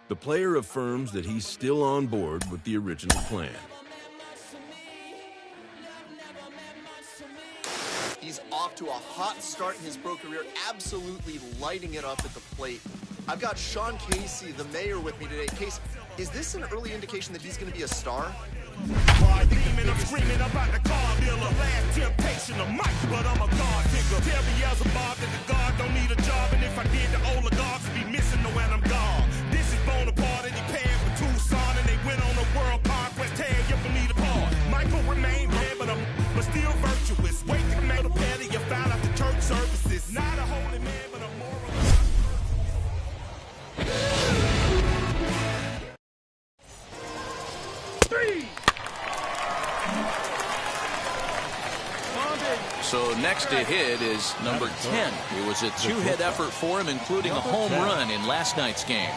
The player affirms that he's still on board with the original plan. He's off to a hot start in his pro career, absolutely lighting it up at the plate. I've got Sean Casey, the mayor, with me today. Casey, is this an early indication that he's going to be a star? I'm screaming about the car dealer, last temptation of Mike, but I'm a God digger. Tell me as a Bob that the God don't need a job, and if I did, the oligarchs would be missing when I'm gone. This is Bonaparte, and he paired with Tucson, and they went on a world conquest, tear you from me apart. Michael remained bad, but still virtuous. Wait till the petty, you found out the church services. Not a holy man, but a moral. So next to hit is number 10. It was a two-hit effort for him, including a home run in last night's game.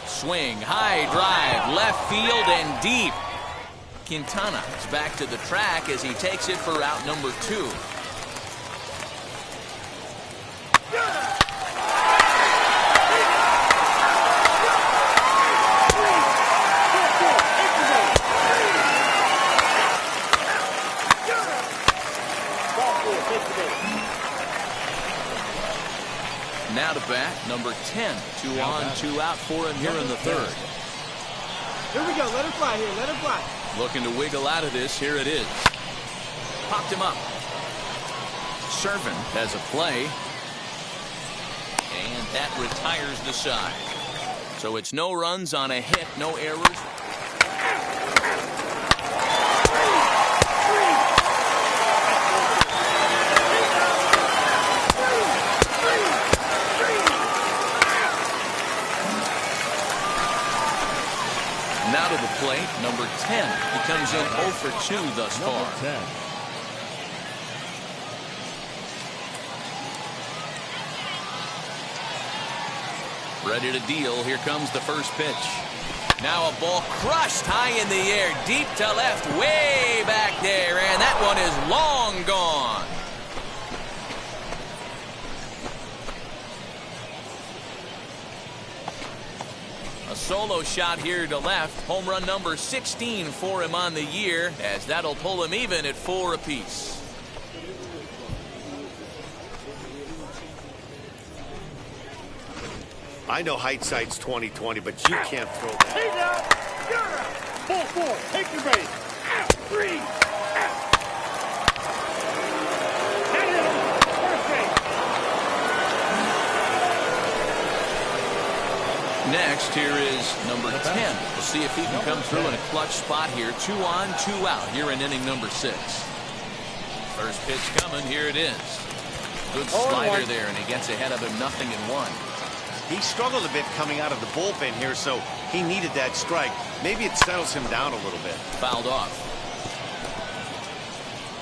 Swing, high drive, left field and deep. Quintana is back to the track as he takes it for out number 2. Now to bat, number 10. 2 on, 2 out for him here in the third. Here we go. Let it fly here. Let it fly. Looking to wiggle out of this. Here it is. Popped him up. Servant has a play. And that retires the side. So it's no runs on a hit, no errors. Now to the plate, number 10. He comes in 0 for 2 thus far. Ready to deal. Here comes the first pitch. Now a ball crushed high in the air, deep to left, way back there, and that one is long gone. A solo shot here to left. Home run number 16 for him on the year, as that'll pull him even at 4 apiece. I know hindsight's 20/20, but you can't throw that. Hey now, you're out. Ball 4, take the base. Out, 3, out. That hit him. First base. Next, here is number 10. We'll see if he can come through in a clutch spot here. 2 on, 2 out here in inning number 6. First pitch coming. Here it is. Good slider there, and he gets ahead of him 0-1. He struggled a bit coming out of the bullpen here, so he needed that strike. Maybe it settles him down a little bit. Fouled off.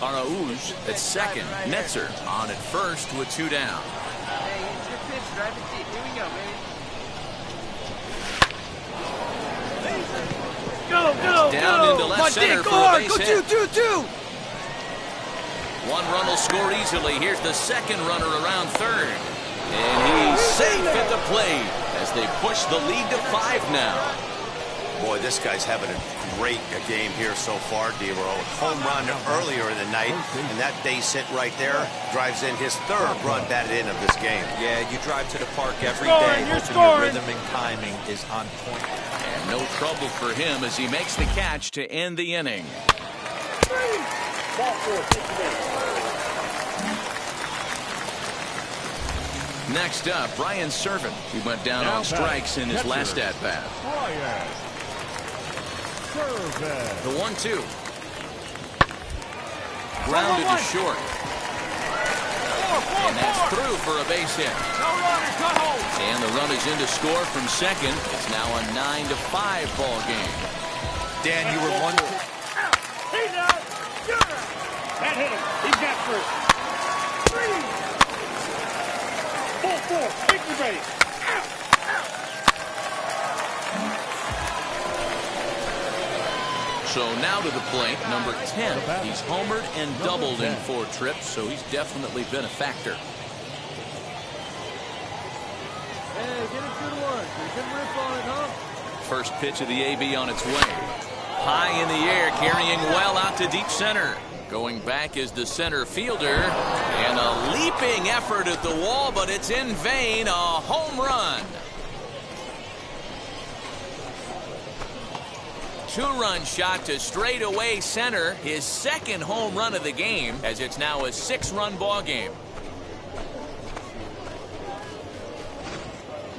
Araújo at second. Netzer on at first with 2 down. Hey, it's your pitch. Drive it deep. Here we go, baby. Go, go, down go. into left center for a base hit. Go, 2. 1 run will score easily. Here's the second runner around third. And he's safe at the plate as they push the lead to 5 now. Boy, this guy's having a great game here so far, D-Roll. Home run earlier in the night, and that base hit right there drives in his 3rd run batted in of this game. Yeah, you drive to the park every day, hoping your rhythm and timing is on point. And no trouble for him as he makes the catch to end the inning. Ball 4, take the base. Next up, Brian Servant. He went down on strikes in his last at-bat. The 1-2. Grounded to short. And that's through for a base hit. And the run is in to score from second. It's now a 9-5 ball game. Dan, you were one. He's out. That hit him. He's got first. 4, take the base. So now to the plate, number 10. He's homered and doubled in 4 trips, so he's definitely been a factor. Hey, get a good one. Get a good rip on it, huh? First pitch of the AB on its way. High in the air, carrying well out to deep center. Going back is the center fielder. And a leaping effort at the wall, but it's in vain. A home run. 2-run shot to straightaway center. His second home run of the game, as it's now a 6-run ball game.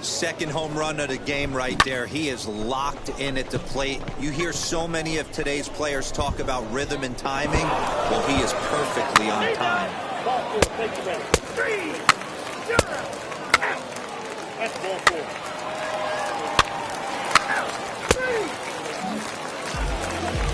Second home run of the game right there. He is locked in at the plate. You hear so many of today's players talk about rhythm and timing. Well, he is perfectly on time. That's ball 4.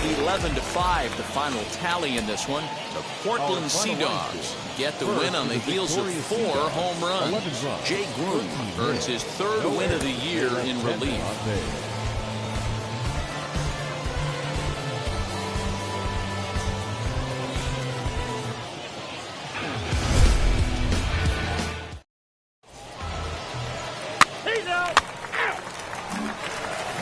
11-5, the final tally in this one. The Portland Sea Dogs get the win on the heels of 4 home runs. Jay Groom earns his 3rd win of the year in relief.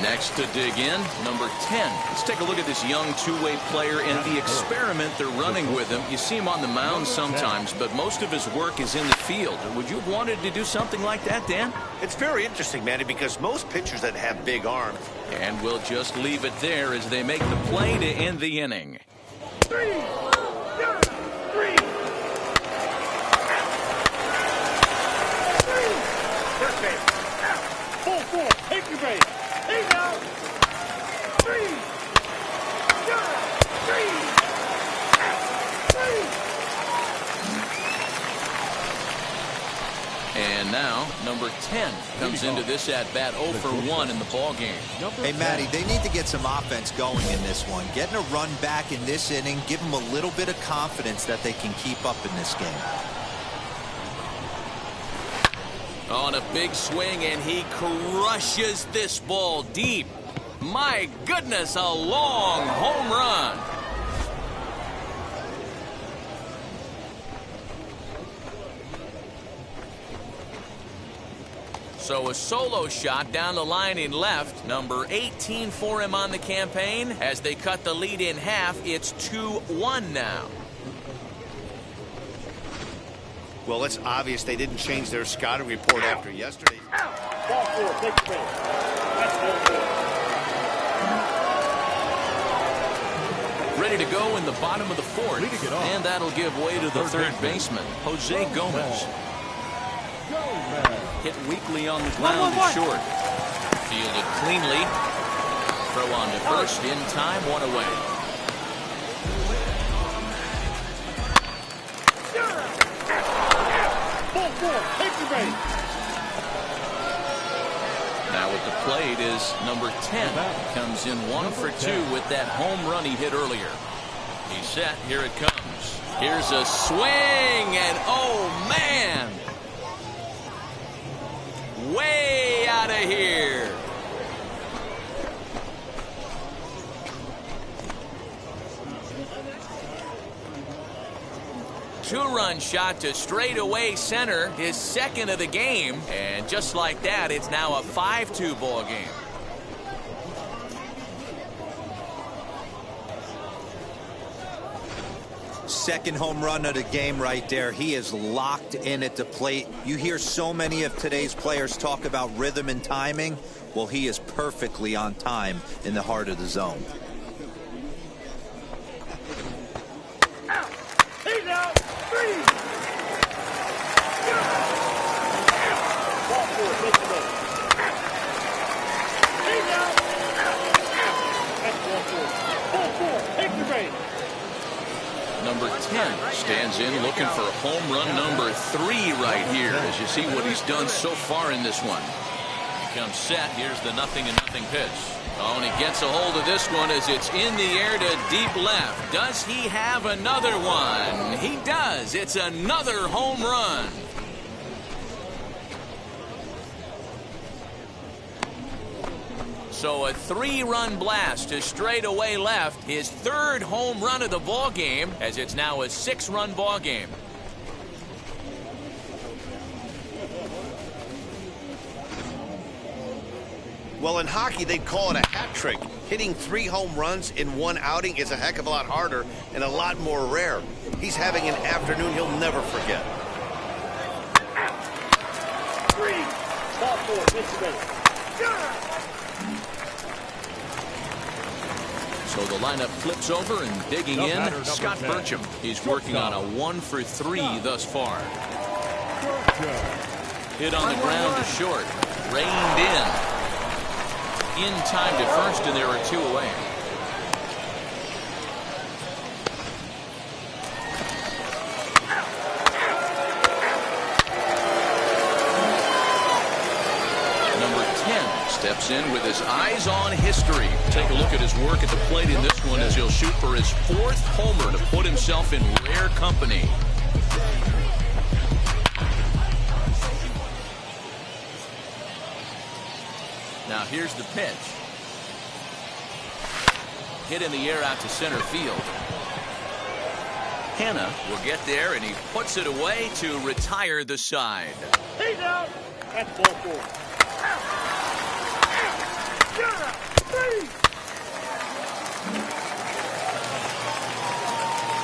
Next to dig in, number 10. Let's take a look at this young two-way player and the experiment they're running with him. You see him on the mound sometimes, but most of his work is in the field. Would you have wanted to do something like that, Dan? It's very interesting, Manny, because most pitchers that have big arms. And we'll just leave it there as they make the play to end the inning. 3. First base. Full 4. Take your base. He's out. 3. 3. And now, number 10 comes into this at-bat 0 for 1 in the ballgame. Hey, Matty, they need to get some offense going in this one. Getting a run back in this inning, give them a little bit of confidence that they can keep up in this game. On a big swing, and he crushes this ball deep. My goodness, a long home run. So a solo shot down the line in left. Number 18 for him on the campaign. As they cut the lead in half, it's 2-1 now. Well, it's obvious they didn't change their scouting report after yesterday. Ball 4. Take your base. That's ball 4. Ready to go in the bottom of the 4th. And that'll give way to the third baseman, Jose Gomez. Hit weakly on the ground to short. Fielded cleanly. Throw on to first in time, 1 away. Ball 4. Take your base. Now at the plate is number 10. Comes in 1 for 2 with that home run he hit earlier. He's set. Here it comes. Here's a swing, and oh man! Way out of here. Two-run shot to straightaway center, his second of the game, and just like that, it's now a 5-2 ball game. Second home run of the game right there. He is locked in at the plate. You hear so many of today's players talk about rhythm and timing. Well, he is perfectly on time in the heart of the zone. He's out. 3. Ball 4. Take your base. He's out. That's ball 4. Ball 4. Take your base. Number 10 stands in looking for home run number 3 right here, as you see what he's done so far in this one. He comes set. Here's the 0-0 pitch. Oh, and he gets a hold of this one as it's in the air to deep left. Does he have another one? He does. It's another home run. So a 3-run blast to straightaway left, his 3rd home run of the ball game, as it's now a 6-run ball game. Well, in hockey, they'd call it a hat trick. Hitting 3 home runs in one outing is a heck of a lot harder and a lot more rare. He's having an afternoon he'll never forget. Ball 4, Mr. Base. So the lineup flips over and digging in, Scott Burcham. He's working on a 1-for-3 thus far. Hit on the ground to short. Reined in time to first, and there are 2 away. Number 10 steps in with his eyes on history. Take a look at his work at the plate in this one as he'll shoot for his 4th homer to put himself in rare company. Now here's the pitch. Hit in the air out to center field. Hanna will get there, and he puts it away to retire the side. He's out. That's ball 4.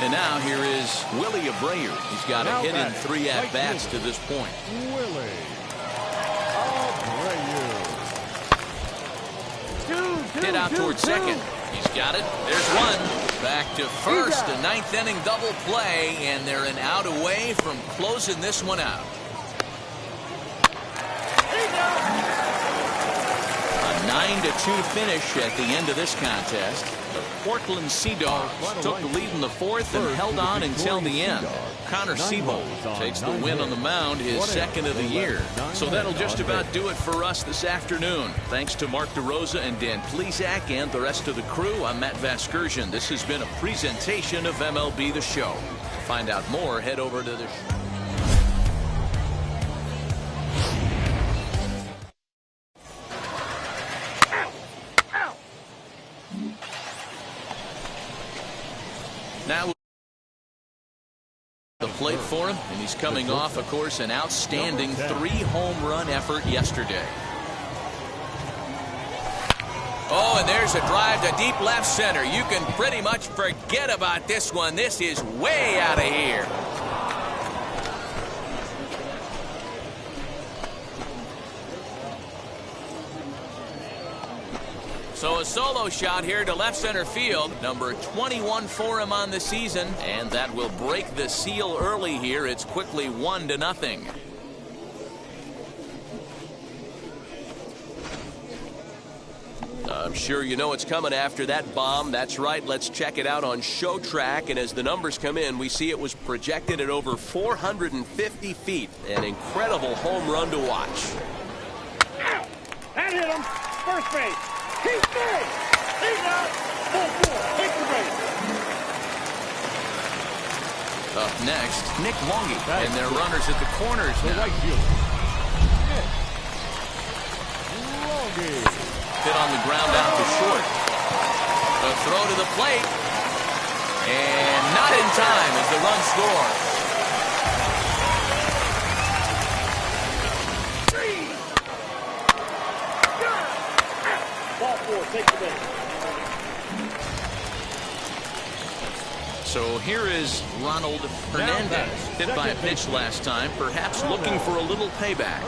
And now here is Willie Abreu. He's got a hit in 3 at-bats to this point. Willie Abreu. Hit out towards second. He's got it. There's one. Back to first. A 9th inning double play, and they're an out away from closing this one out. A 9-2 finish at the end of this contest. The Portland Sea Dogs took the lead in the 4th and held on until the end. Connor Seabold takes the win on the mound, his 2nd of the year. So that'll just about do it for us this afternoon. Thanks to Mark DeRosa and Dan Plesac and the rest of the crew. I'm Matt Vasgersian. This has been a presentation of MLB The Show. To find out more, head over to the Now the plate for him, and he's coming off, of course, an outstanding 3-home run effort yesterday. Oh, and there's a drive to deep left center. You can pretty much forget about this one. This is way out of here. So a solo shot here to left center field. Number 21 for him on the season. And that will break the seal early here. It's quickly 1-0. I'm sure you know what's coming after that bomb. That's right. Let's check it out on Show Track. And as the numbers come in, we see it was projected at over 450 feet. An incredible home run to watch. That hit him. First base. He's big. He's out. Ball 4. Take the base. Up next, Nick Longy. And their runners at the corners now. Hit on the ground out to short. A throw to the plate. And not in time as the run scores. Take the base. So here is Ronald Hernandez. Hit by a pitch last time, perhaps looking for a little payback.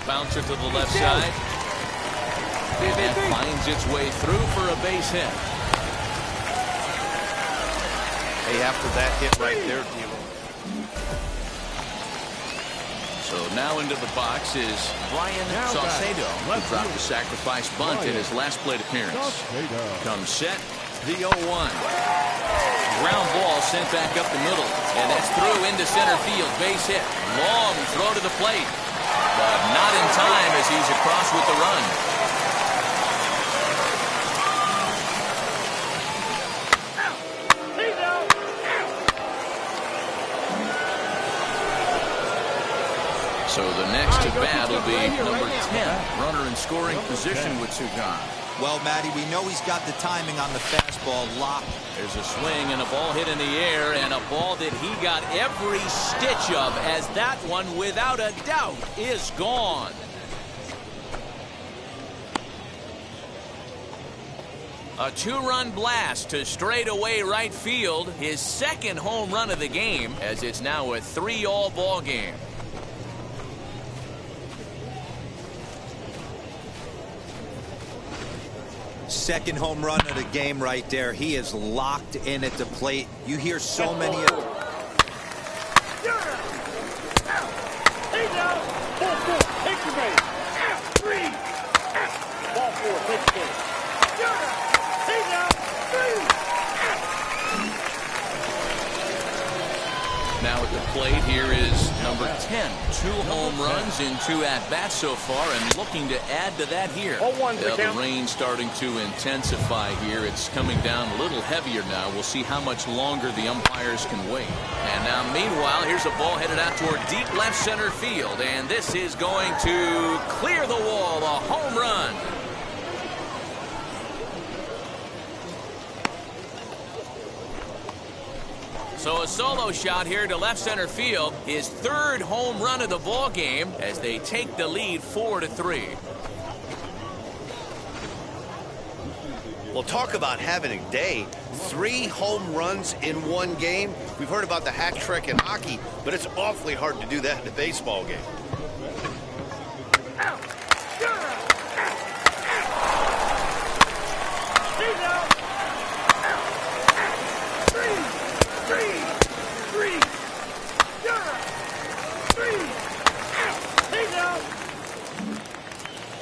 Bouncer to the left side. And that finds its way through for a base hit. Hey, after that hit right there, Timo. So now into the box is Brian Saucedo, who dropped the sacrifice bunt in his last plate appearance. Comes set, the 0-1. Ground ball sent back up the middle, and that's through into center field. Base hit. Long throw to the plate, but not in time as he's across with the run. So the next Next to bat will be number 10. Runner in scoring position with 2 gone. Well, Matty, we know he's got the timing on the fastball locked. There's a swing and a ball hit in the air, and a ball that he got every stitch of, as that one, without a doubt, is gone. A 2-run blast to straightaway right field, his 2nd home run of the game, as it's now a 3-all ball game. Second home run of the game right there. He is locked in at the plate. You hear so many of... He's out. Ball 4, take the base. 3. Ball 4, take the base. He's out. 3. Now at the plate, here is number 10. 2 home runs in 2 at-bats so far, and looking to add to that here. The rain starting to intensify here. It's coming down a little heavier now. We'll see how much longer the umpires can wait. And now, meanwhile, here's a ball headed out toward deep left center field, and this is going to clear the wall. A home run. So a solo shot here to left center field, his 3rd home run of the ball game, as they take the lead 4-3. Well, talk about having a day. 3 home runs in 1 game. We've heard about the hat trick in hockey, but it's awfully hard to do that in a baseball game.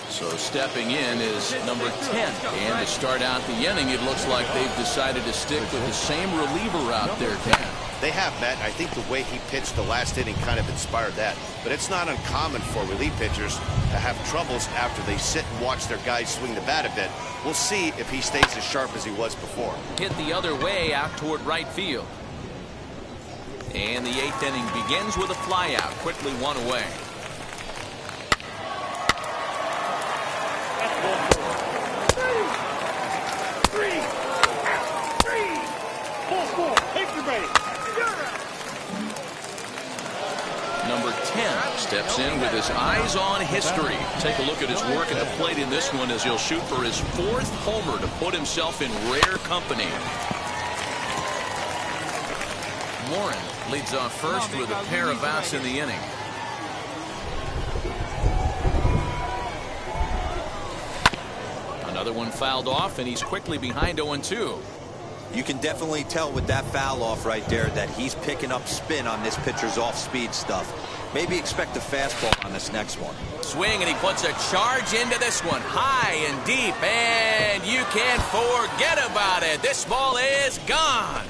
So stepping in is number 10. And to start out the inning, it looks like they've decided to stick with the same reliever out there, Dan. They have, Matt. I think the way he pitched the last inning kind of inspired that. But it's not uncommon for relief pitchers to have troubles after they sit and watch their guys swing the bat a bit. We'll see if he stays as sharp as he was before. Hit the other way out toward right field. And the 8th inning begins with a flyout. Quickly 1 away. Number 10 steps in with his eyes on history. Take a look at his work at the plate in this one, as he'll shoot for his 4th homer to put himself in rare company. Warren leads off first with a pair of outs in the inning. Another one fouled off, and he's quickly behind 0-2. You can definitely tell with that foul off right there that he's picking up spin on this pitcher's off-speed stuff. Maybe expect a fastball on this next one. Swing, and he puts a charge into this one. High and deep, and you can't forget about it. This ball is gone.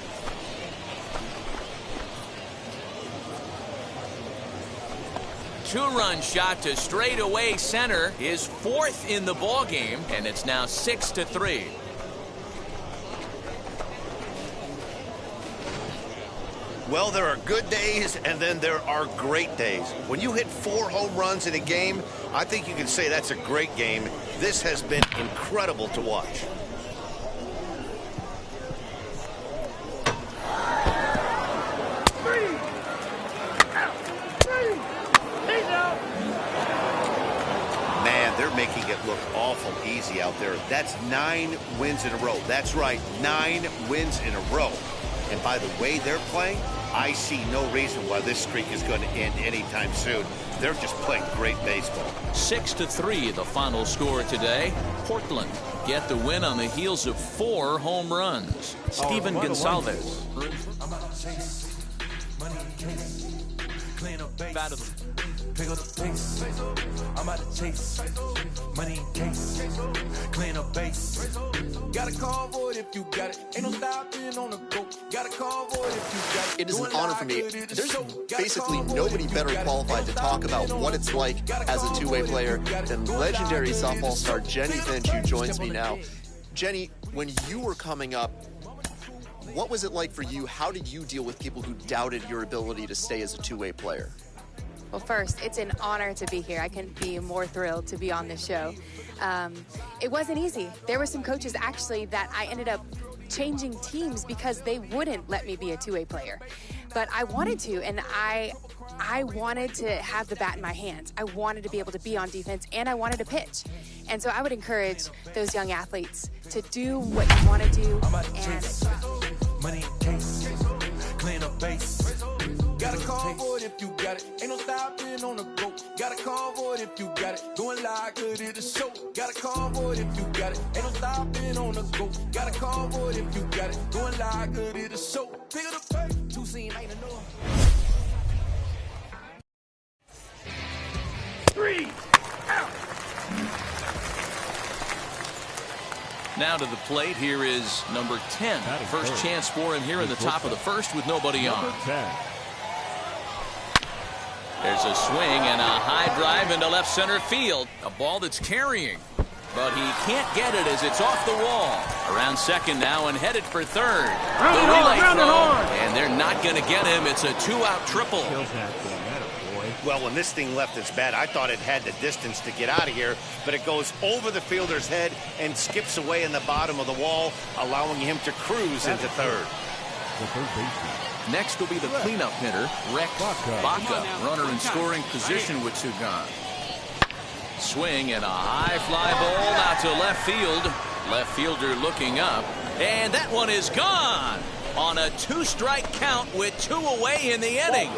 Two-run shot to straightaway center, his 4th in the ball game, and it's now 6-3. Well, there are good days, and then there are great days. When you hit 4 home runs in a game, I think you can say that's a great game. This has been incredible to watch. Man, they're making it look awful easy out there. That's 9 wins in a row. That's right, 9 wins in a row. And by the way they're playing, I see no reason why this streak is going to end anytime soon. They're just playing great baseball. 6-3, the final score today. Portland get the win on the heels of 4 home runs. Steven Gonsalves. Pick up the pace. I'm out to chase money in case. Clean up base. Got a convoy if you got it. Ain't no stopping on the go. Got a convoy if you got it. It is an honor for me. There's basically nobody better qualified to talk about what it's like as a two-way player than legendary softball star Jenny Finch, who joins me now. Jenny, when you were coming up, what was it like for you? How did you deal with people who doubted your ability to stay as a two-way player? Well, first, it's an honor to be here. I couldn't be more thrilled to be on this show. It wasn't easy. There were some coaches, actually, that I ended up changing teams because they wouldn't let me be a two-way player. But I wanted to, and I wanted to have the bat in my hands. I wanted to be able to be on defense, and I wanted to pitch. And so I would encourage those young athletes to do what you want to do. And money in case, clean up base. Got a call for it if you got it. Ain't no stopping on the go. Got a call for it if you got it. Going live, good at the show. Got a call for it if you got it. Ain't no stopping on the go. Got a call for it if you got it. Going live, good at the show. Pick it up, baby. Two scene, ain't a no. 3 out. Now to the plate, here is number 10. First chance for him here in the top of the first with nobody on. There's a swing and a high drive into left center field. A ball that's carrying, but he can't get it as it's off the wall. Around second now and headed for third. The relay throw, and they're not going to get him. It's a 2-out triple. Well, when this thing left its bat, I thought it had the distance to get out of here, but it goes over the fielder's head and skips away in the bottom of the wall, allowing him to cruise into third. Next will be the cleanup hitter, Rex Baca, runner in scoring position with two gone. Swing and a high fly ball out to left field. Left fielder looking up, and that one is gone on a 2-strike count with 2 away in the inning.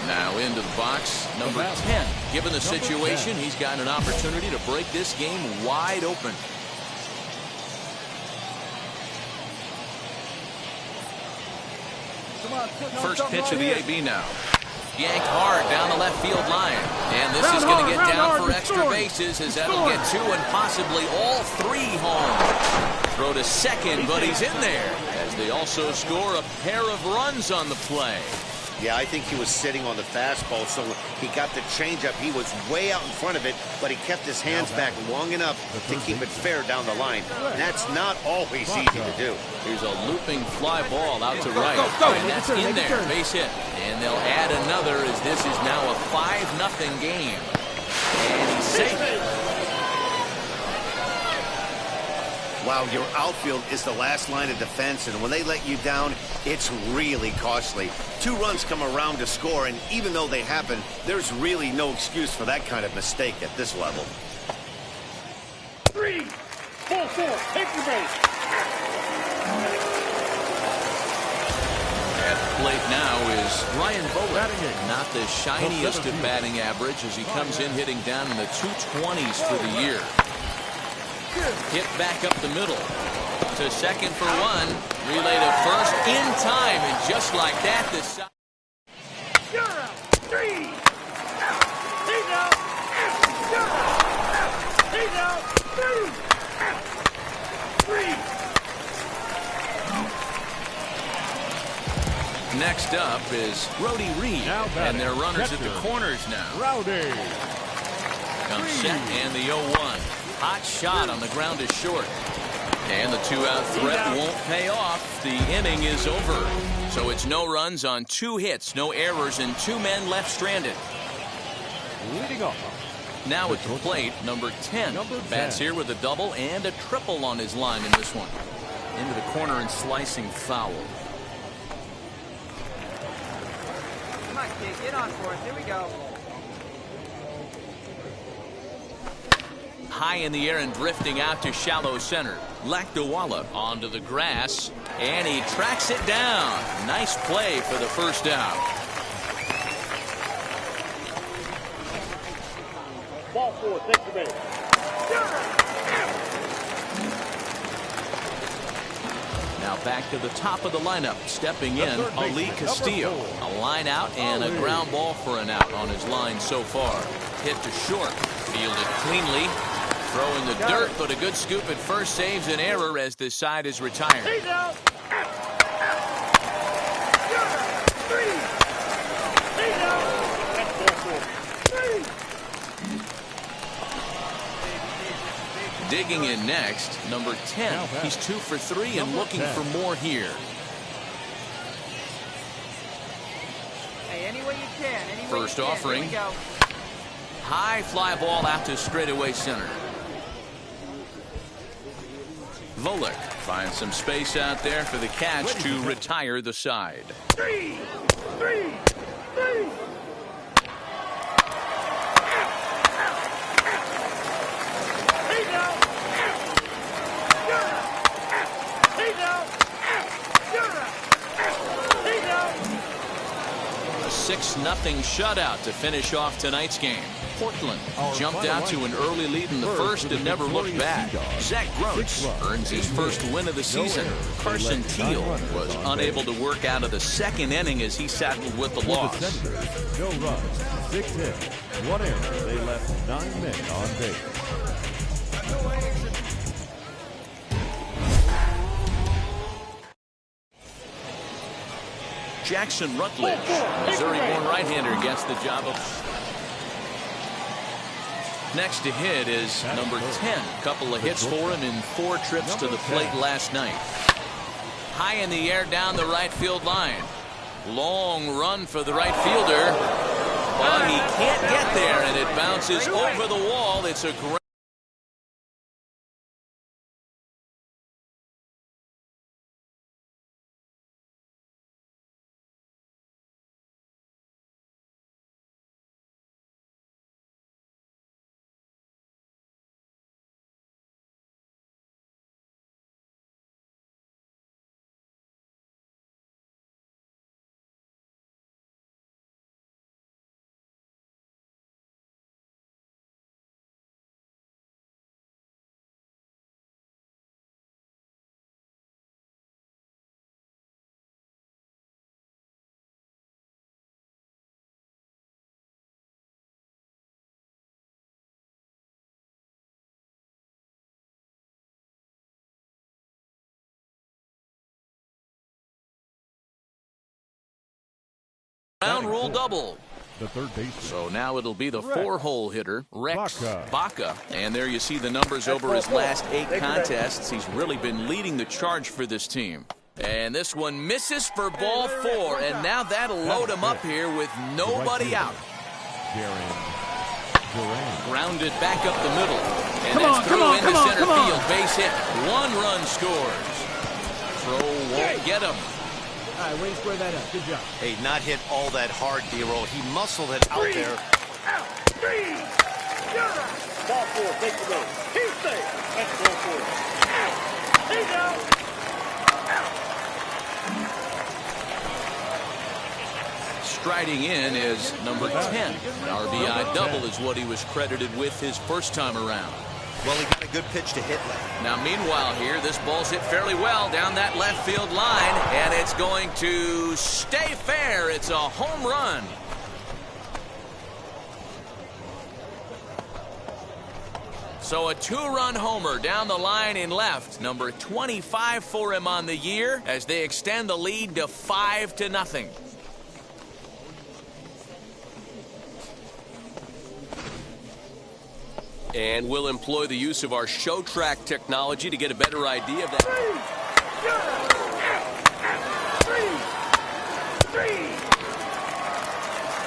Now into the box, number 10. Given the situation, he's got an opportunity to break this game wide open. First pitch of the AB now. Yanked hard down the left field line. And this is going to get down for extra bases as that'll get 2 and possibly all 3 home. Throw to second, but he's in there as they also score a pair of runs on the play. Yeah, I think he was sitting on the fastball, so he got the changeup. He was way out in front of it, but he kept his hands back long enough to keep it fair down the line. And that's not always easy to do. Here's a looping fly ball out to right. And that's in there, base hit. And they'll add another as this is now a 5-0 game. And he's safe. Wow, your outfield is the last line of defense, and when they let you down, it's really costly. 2 runs come around to score, and even though they happen, there's really no excuse for that kind of mistake at this level. 3, 4, take your base. At the plate now is Ryan Bowen. Not the shiniest of batting average as he comes in hitting down in the 220s for the year. Hit back up the middle to second for 1. Relay to first in time, and just like that, the side. You're out. 3 out. He's out. You're out. He's out. 2 out. 3. Next up is Rowdy Reed, and their runners at the corners now. Rowdy. Comes set and the 0-1. Hot shot on the ground is short. And the 2-out threat won't pay off. The inning is over. So it's no runs on 2 hits, no errors, and 2 men left stranded. Leading off. Now at the plate, number 10. Bats here with a double and a triple on his line in this one. Into the corner and slicing foul. Come on, kid, get on for it. Here we go. High in the air and drifting out to shallow center. Lakdawala onto the grass, and he tracks it down. Nice play for the first out. Ball 4, take the base. Now back to the top of the lineup. Stepping in, Ali Castillo. A line out and a ground ball for an out on his line so far. Hit to short. Fielded cleanly. Throwing the dirt, but a good scoop at first saves an error as this side is retired. He's out. 3. He's out. That's ball 4. 3. Digging in next, number 10. He's 2 for 3 and looking for more here. Hey, any way you can. Any way First you can. offering. Here we go. High fly ball out to straightaway center. Volek finds some space out there for the catch to retire the side. 3, 3, 3. A 6-0 shutout to finish off tonight's game. Portland jumped out to an early lead in the first and never looked back. Zach Gross earns his first win of the season. Carson Teal was unable to work out of the second inning as he settled with the loss. No runs, 6 hits, 1 error. They left 9 men on base. Jackson Rutledge, Missouri-born right-hander, gets the job of. Next to hit is number 10. Couple of hits for him in 4 trips to the plate last night. High in the air down the right field line. Long run for the right fielder. But he can't get there, and it bounces over the wall. It's a great. Ground rule double. The third baseman. So now it'll be the 4-hole hitter, Rex Baca. And there you see the numbers over his last 8 contests. He's really been leading the charge for this team. And this one misses for ball 4. And now that'll load him up here with nobody out. Grounded back up the middle. And it's through into center field. Base hit. 1 run scores. Throw won't get him. All right, way to square that up. Good job. Hey, not hit all that hard, D-roll. He muscled it out there. Ball 4, take the go. He's safe. That's ball 4. He's out. Striding in is number 10. An RBI double is what he was credited with his first time around. Well, he got a good pitch to hit late. Now, meanwhile here, this ball's hit fairly well down that left field line, and it's going to stay fair. It's a home run. So a 2-run homer down the line in left. Number 25 for him on the year as they extend the lead to 5-0. And we'll employ the use of our show track technology to get a better idea of that.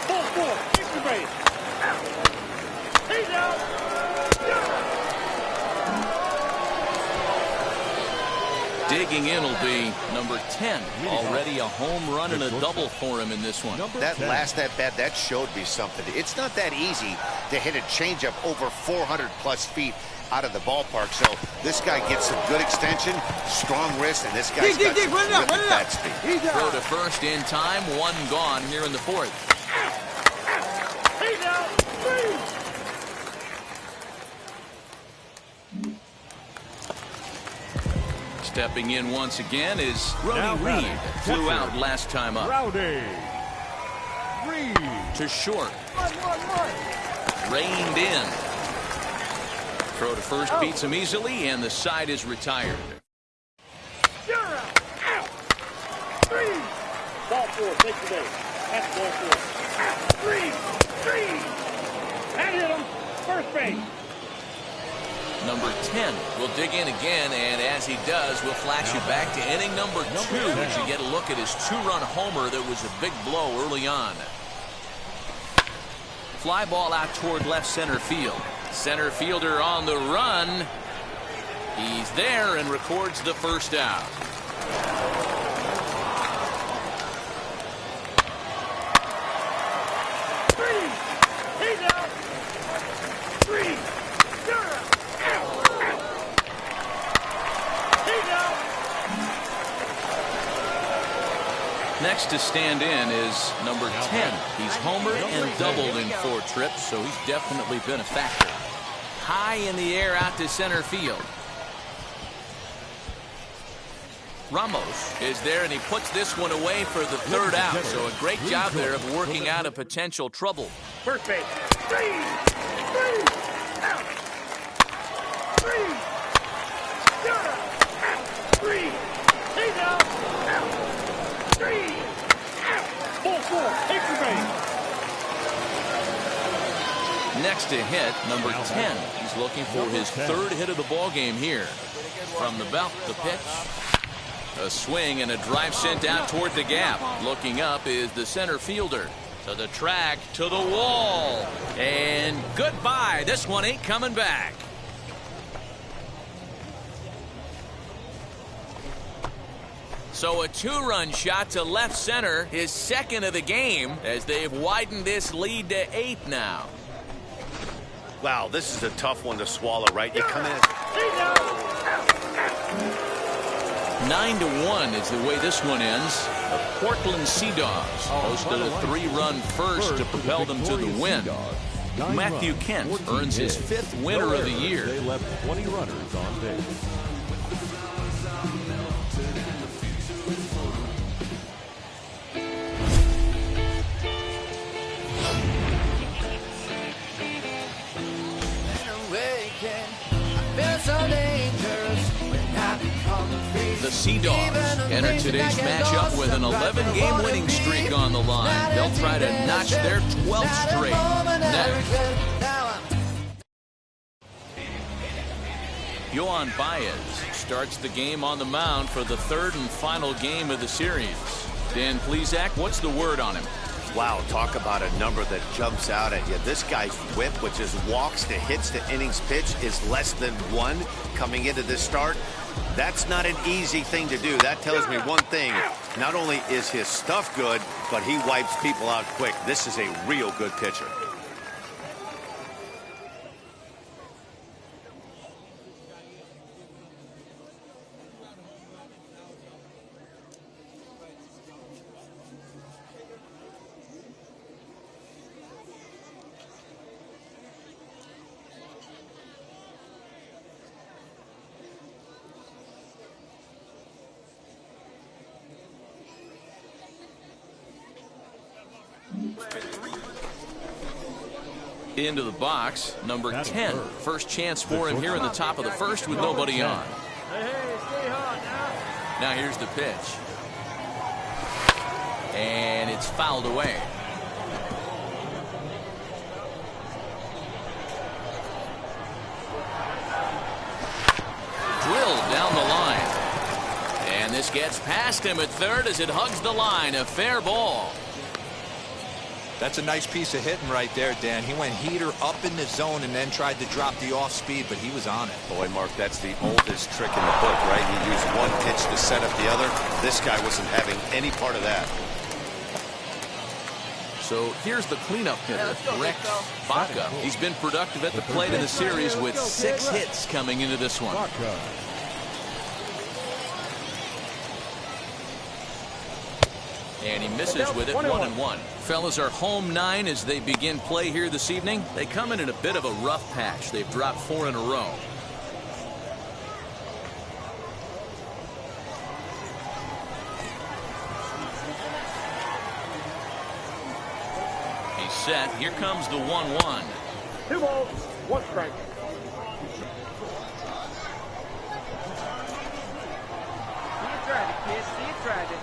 4-4, extra base. He's out. Digging in will be number 10. Already a home run and a double for him in this one. That last at-bat, that showed me something. It's not that easy to hit a changeup over 400-plus feet out of the ballpark. So this guy gets some good extension, strong wrist, and this guy's got some terrific bat speed. Throw to first in time. 1 gone here in the 4th. He's out. Stepping in once again is Rowdy Reed. Flew out last time up. Rowdy Reed to short. Reined in. Throw to first beats him easily, and the side is retired. You're out. Out. 3. Ball 4, take the base. That's ball 4. 3. That hit him. First base. Number 10 will dig in again, and as he does, we'll flash you back to inning number 2 as you get a look at his 2-run homer that was a big blow early on. Fly ball out toward left center field. Center fielder on the run. He's there and records the first out. Next to stand in is number 10. He's homered and doubled in 4 trips, so he's definitely been a factor. High in the air out to center field. Ramos is there, and he puts this one away for the 3rd out. So a great job there of working out a potential trouble. First base. 3 out. 3 he's out. 3 out. 4 extra base. Next to hit, number 10. He's looking for his 3rd hit of the ball game here. From the belt, the pitch. A swing and a drive sent out toward the gap. Looking up is the center fielder. To the track, to the wall. And goodbye. This one ain't coming back. So a 2-run shot to left center, his 2nd of the game, as they've widened this lead to 8 now. Wow, this is a tough one to swallow, right? You come in. 9-1 is the way this one ends. The Portland Sea Dogs posted a 3-run first to propel them to the win. Matthew Kent earns his 5th winner of the year. They left 20 runners on base. The Sea Dogs enter today's matchup with an 11-game winning streak on the line. They'll try to notch their 12th straight next. Yohan Baez starts the game on the mound for the 3rd and final game of the series. Dan Plesac, what's the word on him? Wow, talk about a number that jumps out at you. This guy's whip, which is walks to hits to innings pitch, is less than 1 coming into this start. That's not an easy thing to do. That tells me one thing. Not only is his stuff good, but he wipes people out quick. This is a real good pitcher. Into the box, number 10. First chance for him here in the top of the 1st with nobody on. Hey, stay hot now. Now here's the pitch. And it's fouled away. Drilled down the line. And this gets past him at 3rd as it hugs the line. A fair ball. That's a nice piece of hitting right there, Dan. He went heater up in the zone and then tried to drop the off speed, but he was on it. Boy, Mark, that's the oldest trick in the book, right? He used one pitch to set up the other. This guy wasn't having any part of that. So here's the cleanup hitter, Rex Baca. He's been productive at the plate in the series with 6 hits coming into this one. And he misses with it, 1-1. Fellas are home 9 as they begin play here this evening. They come in a bit of a rough patch. They've dropped 4 in a row. He's set. Here comes the 1-1. 2 balls, 1 strike. See you tried it, kid. See you tried it.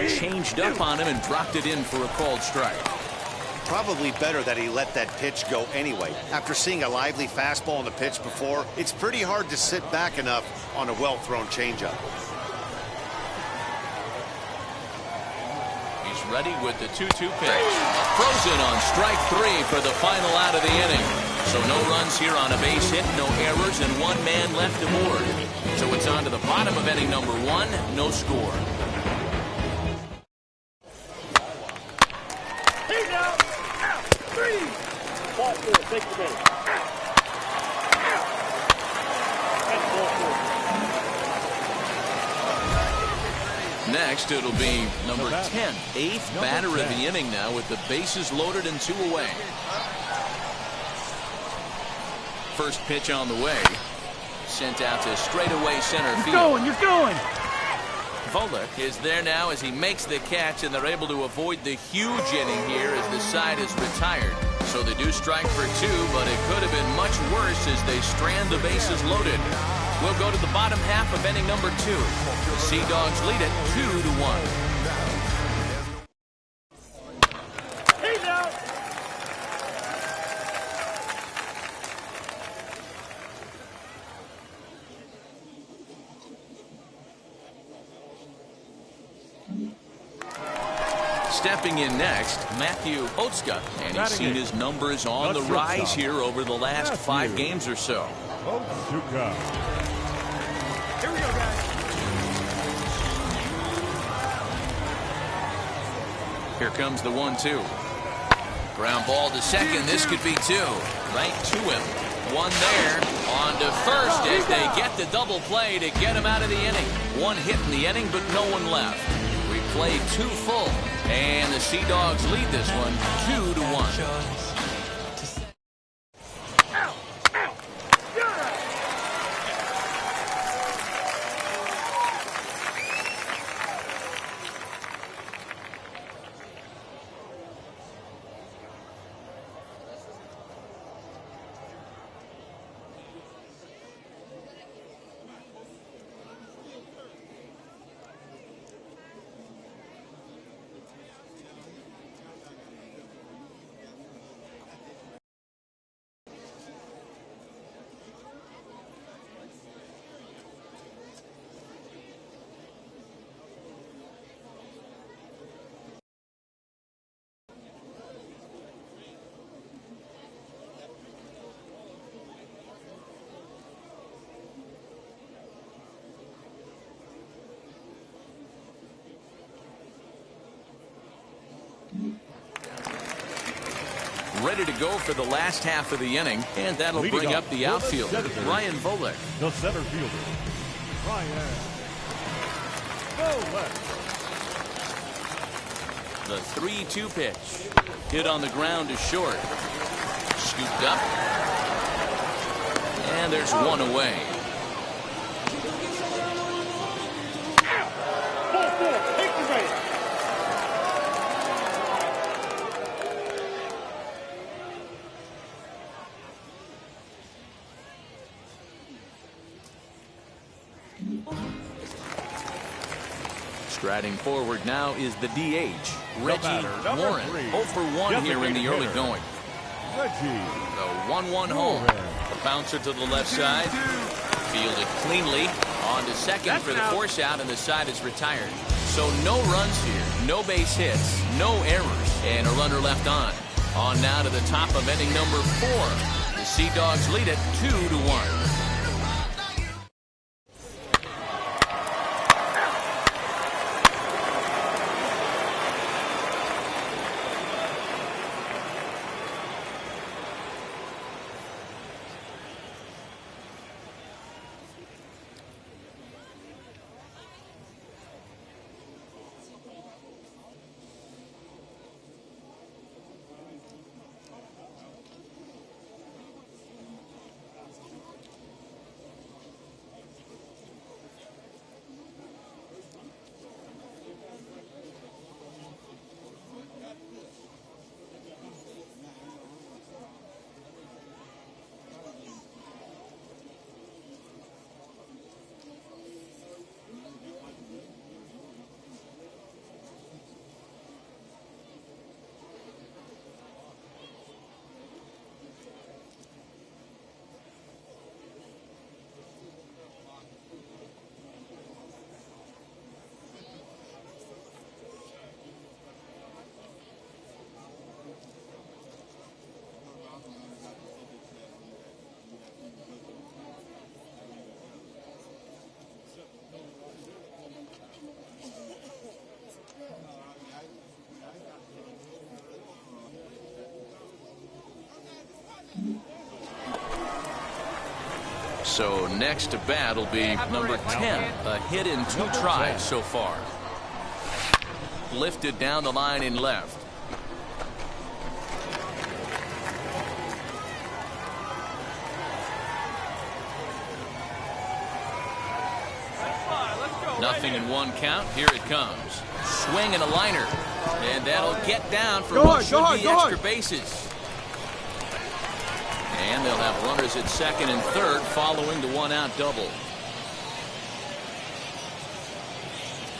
Changed up on him and dropped it in for a called strike. Probably better that he let that pitch go anyway. After seeing a lively fastball on the pitch before, it's pretty hard to sit back enough on a well-thrown changeup. He's ready with the 2-2 pitch. Frozen on strike 3 for the final out of the inning. So no runs here on a base hit, no errors, and one man left aboard. So it's on to the bottom of inning number 1, no score. He's out. Out. 3. Ball 4. Take the base. That's ball 4. Next, it'll be number 10, 8th batter of the inning now with the bases loaded and 2 away. First pitch on the way. Sent out to straightaway center field. You're going. Volek is there now as he makes the catch, and they're able to avoid the huge inning here as the side is retired. So they do strike for 2, but it could have been much worse as they strand the bases loaded. We'll go to the bottom half of inning number 2. The Sea Dogs lead it 2-1. He's out. Stepping in next, Matthew Otska, and he's seen his numbers on the rise here over the last 5 games or so. Otsuka. Here we go, guys. Here comes the 1-2. Ground ball to second. This could be 2. Right to him. 1 there. On to first as they get the double play to get him out of the inning. 1 hit in the inning, but no one left. We played 2 full. And the Sea Dogs lead this one 2-1. Ready to go for the last half of the inning, and that'll bring up the outfielder, Ryan Volek. The center fielder, Ryan Volek. The 3-2 pitch. Hit on the ground to short. Scooped up. And there's 1 away. Ball 4. Take the base. Striding forward now is the DH, Reggie Warren. 0 for 1 here in the early going. Reggie. The 1-1 home. The bouncer to the left side. Fielded cleanly. On to second for the force out, and the side is retired. So no runs here, no base hits, no errors, and a runner left on. On now to the top of inning number 4. The Sea Dogs lead it 2-1. So next to bat will be number 10. A hit in 2 tries so far. Lifted down the line in left. Nothing in 1 count. Here it comes. Swing and a liner. And that'll get down for what should be extra bases. And they'll have runners at second and third following the 1-out double.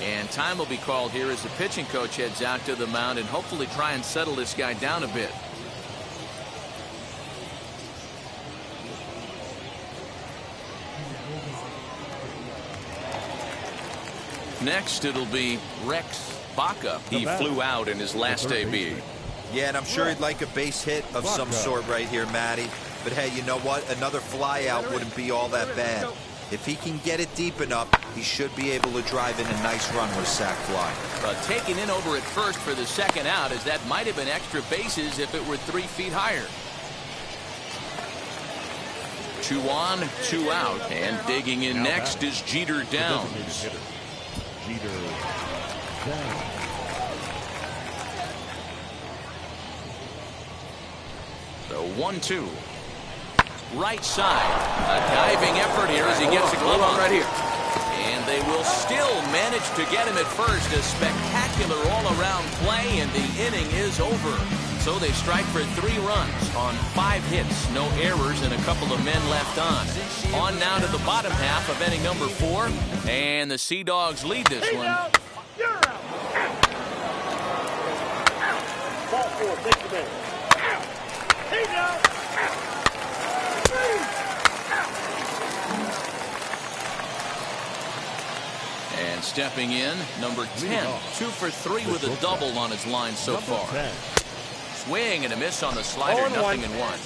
And time will be called here as the pitching coach heads out to the mound and hopefully try and settle this guy down a bit. Next, it'll be Rex Baca. He flew out in his last debut. Yeah, and I'm sure he'd like a base hit of some sort right here, Matty. But hey, you know what? Another fly out wouldn't be all that bad. If he can get it deep enough, he should be able to drive in a nice run with a sac fly. But taken in over at first for the second out, as that might have been extra bases if it were 3 feet higher. 2 on, 2 out, and digging in next is Jeter Downs. Jeter Downs. So 1-2. Right side. A diving effort here as he gets a glove on right here. And they will still manage to get him at first. A spectacular all-around play, and the inning is over. So they strike for 3 runs on 5 hits, no errors, and a couple of men left on. On now to the bottom half of inning number 4, and the Sea Dogs lead this one. You're out. Ball 4, take the base. He's out. And stepping in, number 10, 2 for 3 with a double on his line so far. Swing and a miss on the slider, nothing in 1.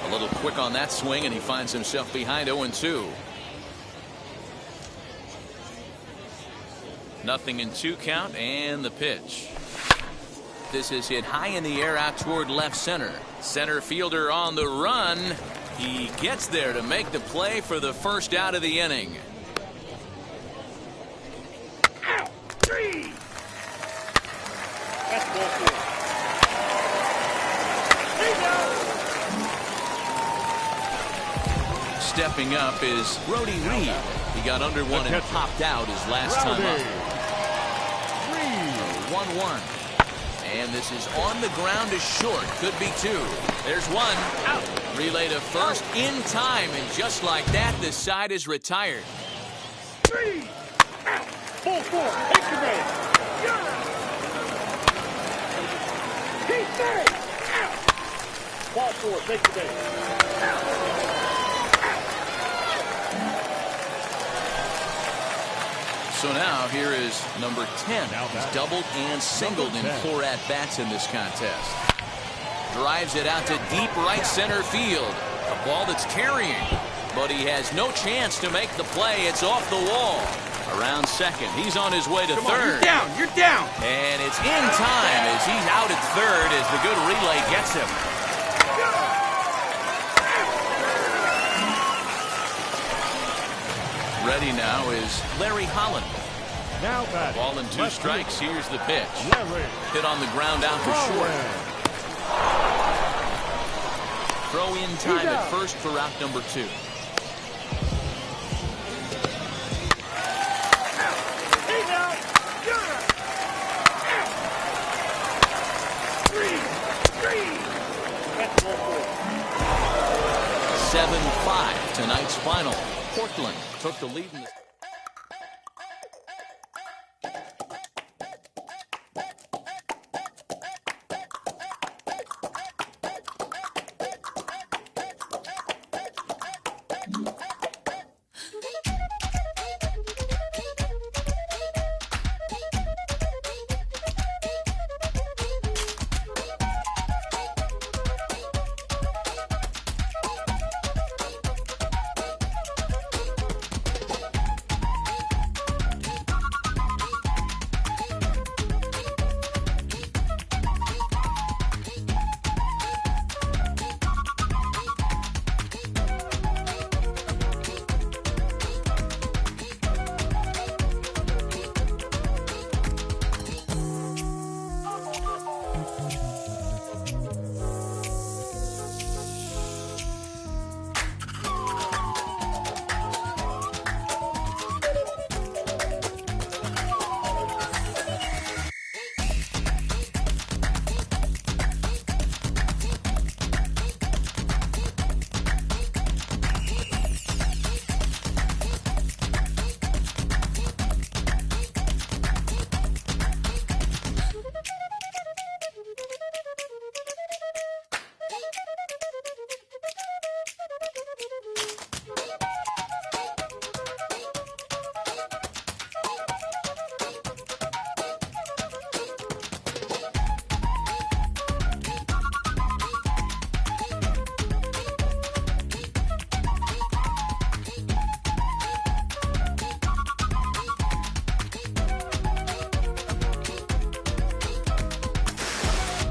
A little quick on that swing, and he finds himself behind 0-2. Nothing in 2 count, and the pitch. This is hit high in the air out toward left center. Center fielder on the run. He gets there to make the play for the first out of the inning. Out. 3. That's ball 4. He's out. Stepping up is Brody Reed. He got under 1 and popped out his last time up. 1-1. And this is on the ground to short. Could be 2. There's 1. Out. Relay to first in time. And just like that, the side is retired. 3. Out. Ball 4. Take the base. You're out. He's safe. Out. Ball 4. Take the base. Out. So now here is number 10. He's doubled and singled in 4 at-bats in this contest. Drives it out to deep right center field. A ball that's carrying, but he has no chance to make the play. It's off the wall. Around second. He's on his way to third. You're down. You're down. And it's in time as he's out at third as the good relay gets him. Ready now is Larry Holland. Now batting. Ball in 2 strikes. Here's the pitch. Larry. Hit on the ground out to short. Throw in time at first for out number 2. He's out. You're out. 3. That's ball 4. 7-5 tonight's final. Portland took the lead in the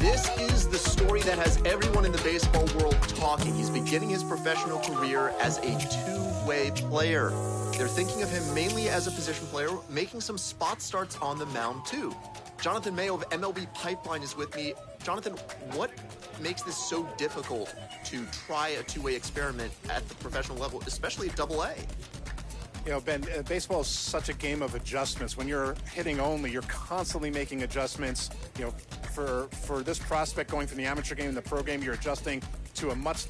This is the story that has everyone in the baseball world talking. He's beginning his professional career as a two-way player. They're thinking of him mainly as a position player, making some spot starts on the mound too. Jonathan Mayo of MLB Pipeline is with me. Jonathan, what makes this so difficult to try a two-way experiment at the professional level, especially at Double-A? You know, Ben, baseball is such a game of adjustments. When you're hitting only, you're constantly making adjustments. You know, for this prospect going from the amateur game to the pro game, you're adjusting to a much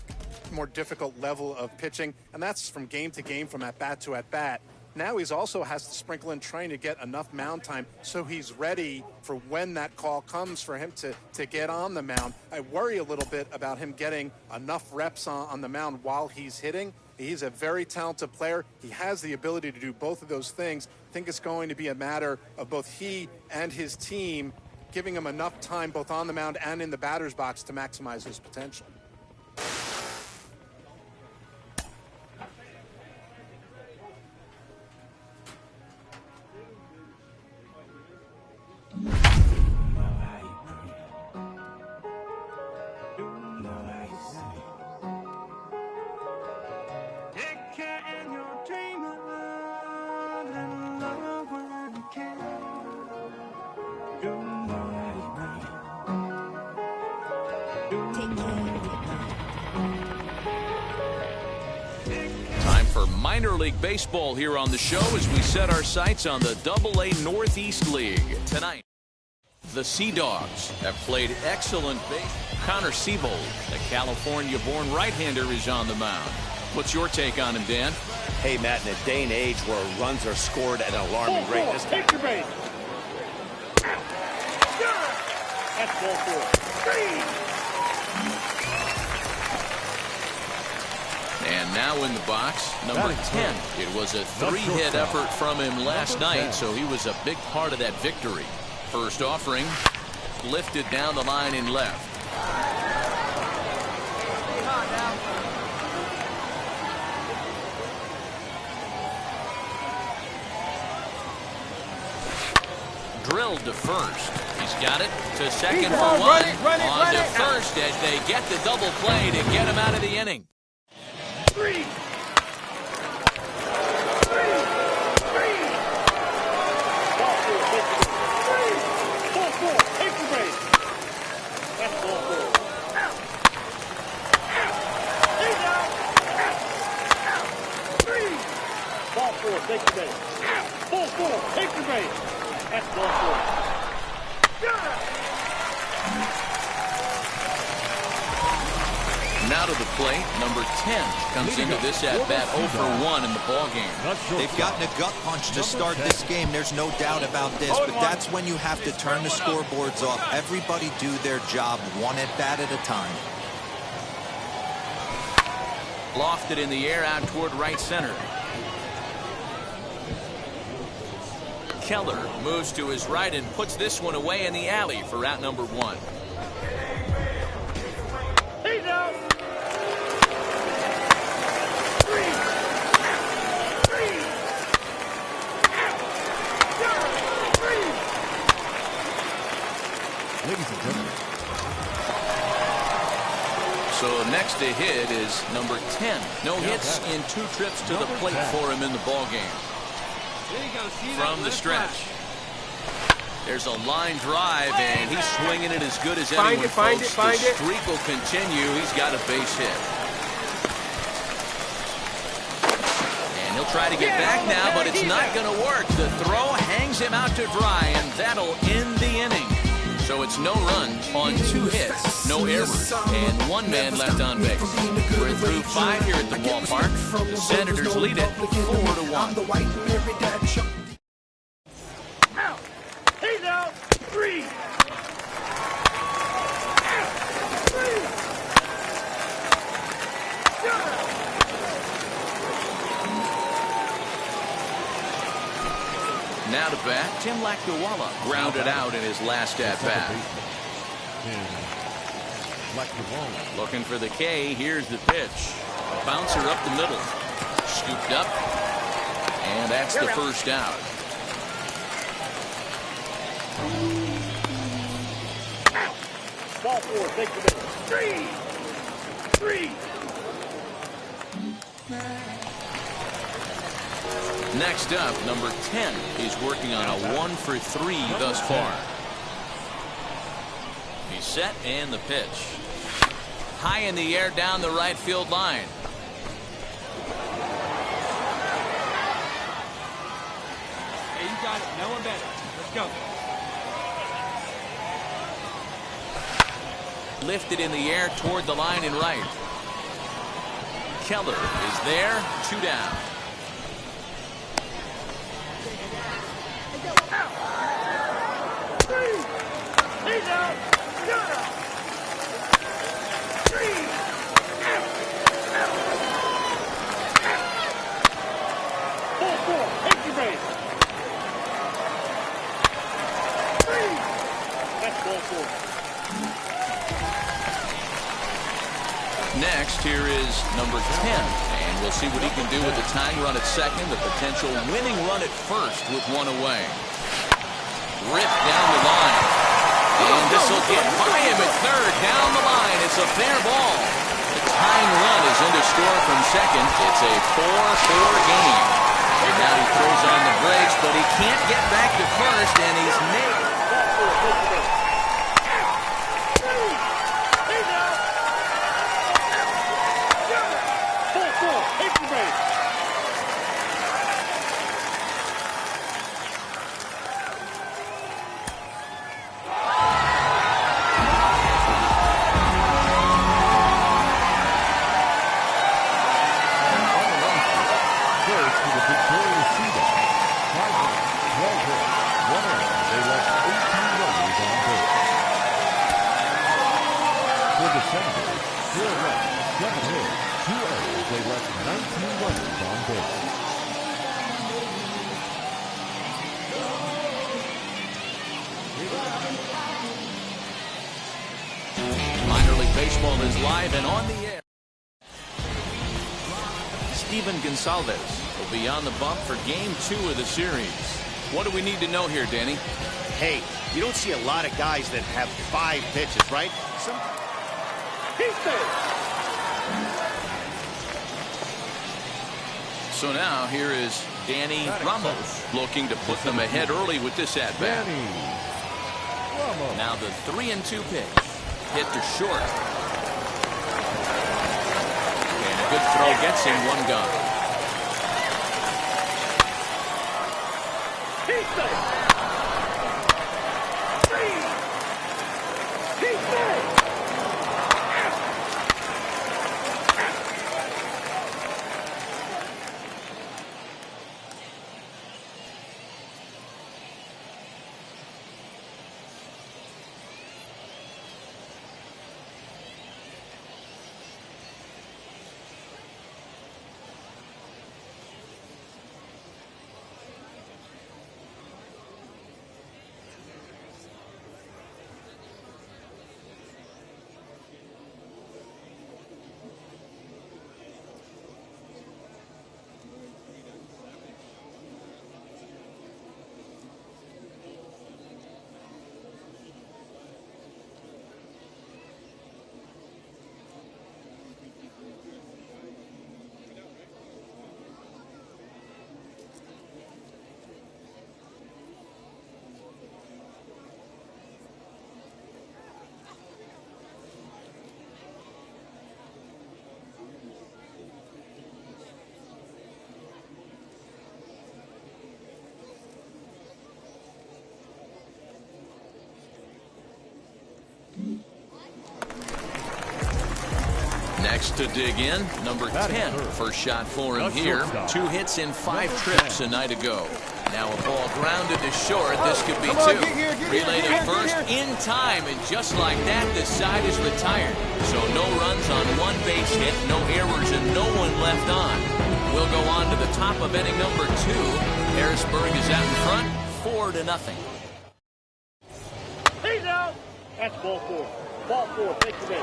more difficult level of pitching, and that's from game to game, from at bat to at bat. Now he's also has to sprinkle in trying to get enough mound time so he's ready for when that call comes for him to get on the mound. I worry a little bit about him getting enough reps on the mound while he's hitting. He's a very talented player. He has the ability to do both of those things. I think it's going to be a matter of both he and his team giving him enough time both on the mound and in the batter's box to maximize his potential. Time for minor league baseball here on the show as we set our sights on the Double-A Northeast League. Tonight, the Sea Dogs have played excellent baseball. Connor Siebold, the California-born right-hander, is on the mound. What's your take on him, Dan? Hey, Matt, in a day and age where runs are scored at an alarming rate, this guy... Take your base. That's ball four. And now in the box, number 10. It was a three-hit effort from him last night, so he was a big part of that victory. First offering, lifted down the line in left. Drilled to first. He's got it to second for one. On to first as they get the double play to get him out of the inning. Three. Ball four. Take your base. That's ball four. He's out. Three. Ball four. Take your base. Ball four. Take your base. That's ball four. Now to the plate, number 10 comes into this at-bat 0 for 1 in the ballgame. They've gotten a gut punch to start this game. There's no doubt about this, but that's when you have to turn the scoreboards off. Everybody do their job one at-bat at a time. Lofted in the air out toward right center. Keller moves to his right and puts this one away in the alley for out number 1. He's out. Ladies and gentlemen. So next to hit is number 10. No hits in 2 trips to the plate for him in the ballgame. From the stretch. There's a line drive, and he's swinging it as good as anyone, folks. The streak will continue. He's got a base hit. And he'll try to get back now, but it's not going to work. The throw hangs him out to dry, and that'll end the inning. So it's no runs on 2 hits, no errors, and 1 man left on base. We're through 5 here at the ballpark. The Senators lead it 4-1. He's out. 3. Now to bat, Tim Lakdawalla grounded out in his last at-bat. Looking for the K. Here's the pitch. A bouncer up the middle. Scooped up. And that's the first out. Ball four, take the base. Three. Next up, number 10 is working on a 1-for-3 thus far. He's set and the pitch. High in the air down the right field line. Hey, you got it. No one better. Let's go. Lifted in the air toward the line and right. Keller is there. 2 down. He's out. You're out. 3 out. 4-4. Take your base. 3. That's ball 4. Next, here is number 10, and we'll see what he can do with the tying run at second, the potential winning run at first with 1 away. Ripped down the line, and this will get by him at third. Down the line, it's a fair ball. The tying run is into score from second. It's a 4-4 game. And now he throws on the brakes, but he can't get back to first, and he's nailed. Baseball is live and on the air. Steven Gonsalves will be on the bump for game 2 of the series. What do we need to know here, Danny? Hey, you don't see a lot of guys that have 5 pitches, right? So now here is Danny Ramos looking to put them ahead early with this at-bat. Now the 3-2 pitch. Hit to short. And a good throw gets him 1 gone. He's safe. 3. He's safe. Next to dig in, number 10. First shot for him here. 2 hits in 5 trips a night ago. Now a ball grounded to short. This could be 2. Relayed at first in time, and just like that, the side is retired. So no runs on 1 base hit, no errors, and no one left on. We'll go on to the top of inning number 2. Harrisburg is out in front, 4-0. He's out. That's ball 4. Ball 4. Take the base.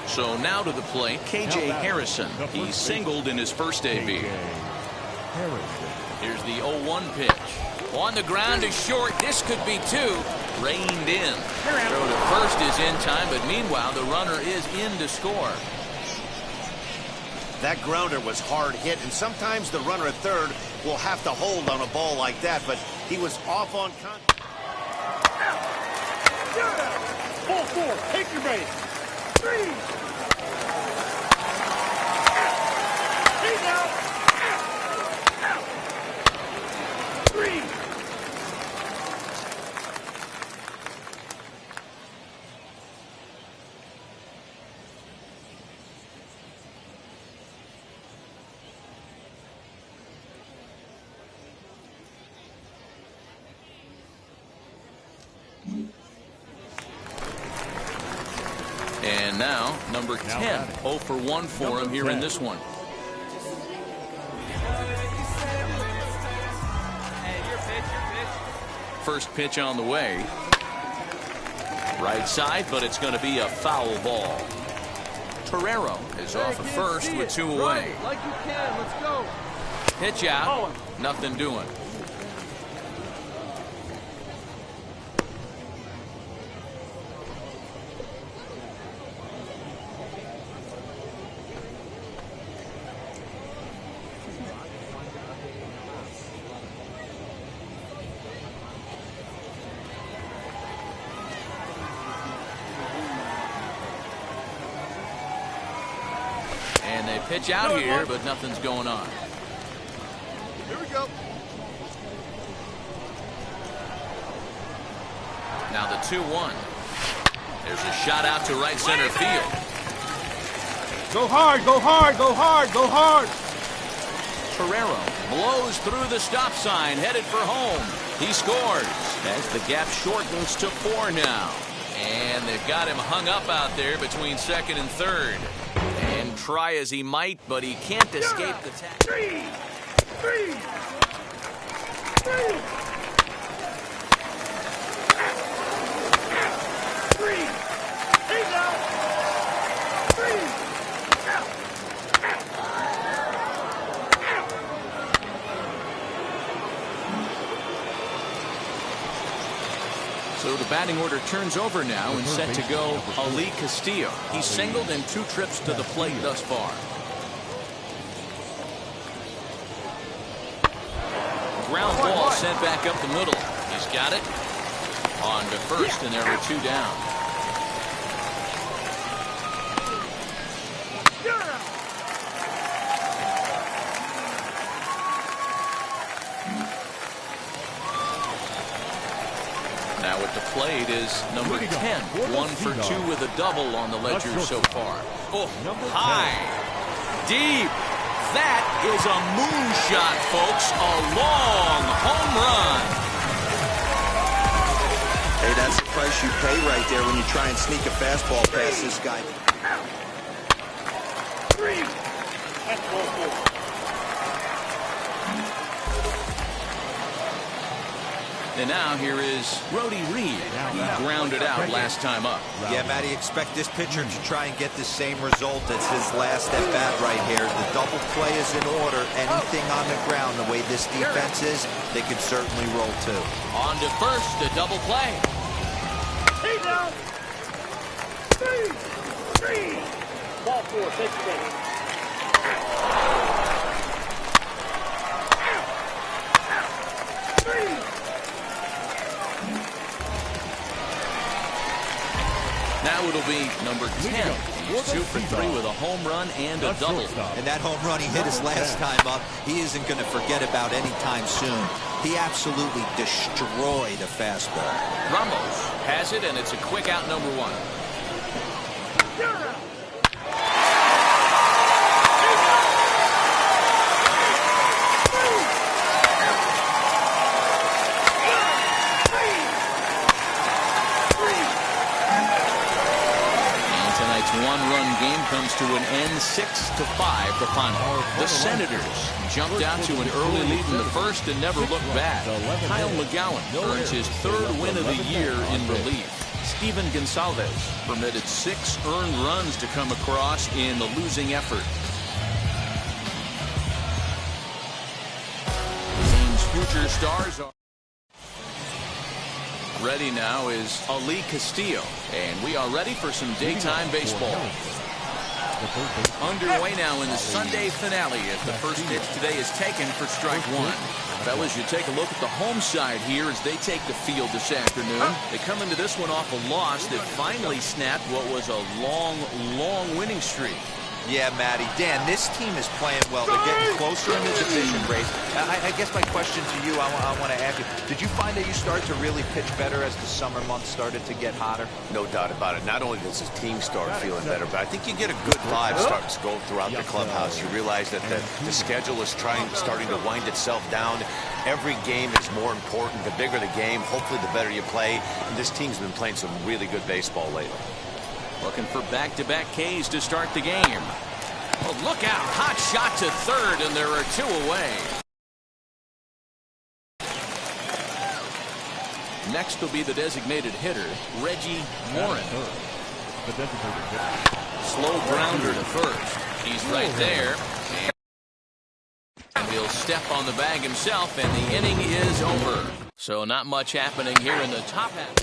So now to the plate, K.J. Harrison. He singled in his first AB. Here's the 0-1 pitch. On the ground is short. This could be two. Reined in. Throw to first is in time, but meanwhile the runner is in to score. That grounder was hard hit, and sometimes the runner at third will have to hold on a ball like that, but he was off on contact. Ball 4, take your base. 3. He's out. 3. And now, number 10, 0 for 1 for him here in this one. First pitch on the way. Right side, but it's going to be a foul ball. Torrero is off of first with 2 away. Like you can. Let's go. Pitch out. Nothing doing. And they pitch out here, but nothing's going on. Here we go. Now the 2-1. There's a shot out to right center field. Go hard, go hard, go hard, go hard. Torrero blows through the stop sign, headed for home. He scores as the gap shortens to 4 now. And they've got him hung up out there between second and third. And try as he might, but he can't escape the tackle. 3. 3. 3. He's out. 3. So the batting order turns over now and set to go Ali Castillo. He's singled in 2 trips to the plate thus far. Ground ball sent back up the middle. He's got it. On to first, and there are 2 down. Now at the plate is number 10. 1 for 2 with a double on the ledger so far. Oh, high. Deep. That is a moonshot, folks. A long home run. Hey, that's the price you pay right there when you try and sneak a fastball past this guy. 3. That's ball 4. And now here is Brody Reed. He grounded out last time up. Yeah, Matty, expect this pitcher to try and get the same result as his last at bat right here. The double play is in order. Anything on the ground, the way this defense is, they could certainly roll too. On to first, the double play. He's out. 3. Ball 4, take the base. Now it'll be number 10. He's 2 for 3 with a home run and a double. And that home run he hit his last time up, he isn't going to forget about anytime soon. He absolutely destroyed a fastball. Ramos has it, and it's a quick out, number 1. One-run game comes to an end, 6-5 the final. The Senators jumped out to an early lead in the first and never looked back. Kyle McGowan earns his 3rd win of the year in relief. Steven Gonsalves permitted 6 earned runs to come across in the losing effort. Games Dodger stars are ready now is Ali Castillo, and we are ready for some daytime baseball. Underway now in the Sunday finale as the first pitch today is taken for strike one. Fellas, you take a look at the home side here as they take the field this afternoon. They come into this one off a loss that finally snapped what was a long winning streak. Yeah, Matty. Dan, this team is playing well. They're getting closer in the division race. I guess my question to you, I want to ask you, did you find that you started to really pitch better as the summer months started to get hotter? No doubt about it. Not only does his team start feeling better, but I think you get a good vibe starting to go throughout the clubhouse. You realize that the schedule is starting to wind itself down. Every game is more important. The bigger the game, hopefully the better you play. And this team's been playing some really good baseball lately. Looking for back-to-back Ks to start the game. Oh, look out. Hot shot to third, and there are two away. Next will be the designated hitter, Reggie Morin. Slow grounder to first. He's right there. And he'll step on the bag himself, and the inning is over. So not much happening here in the top half.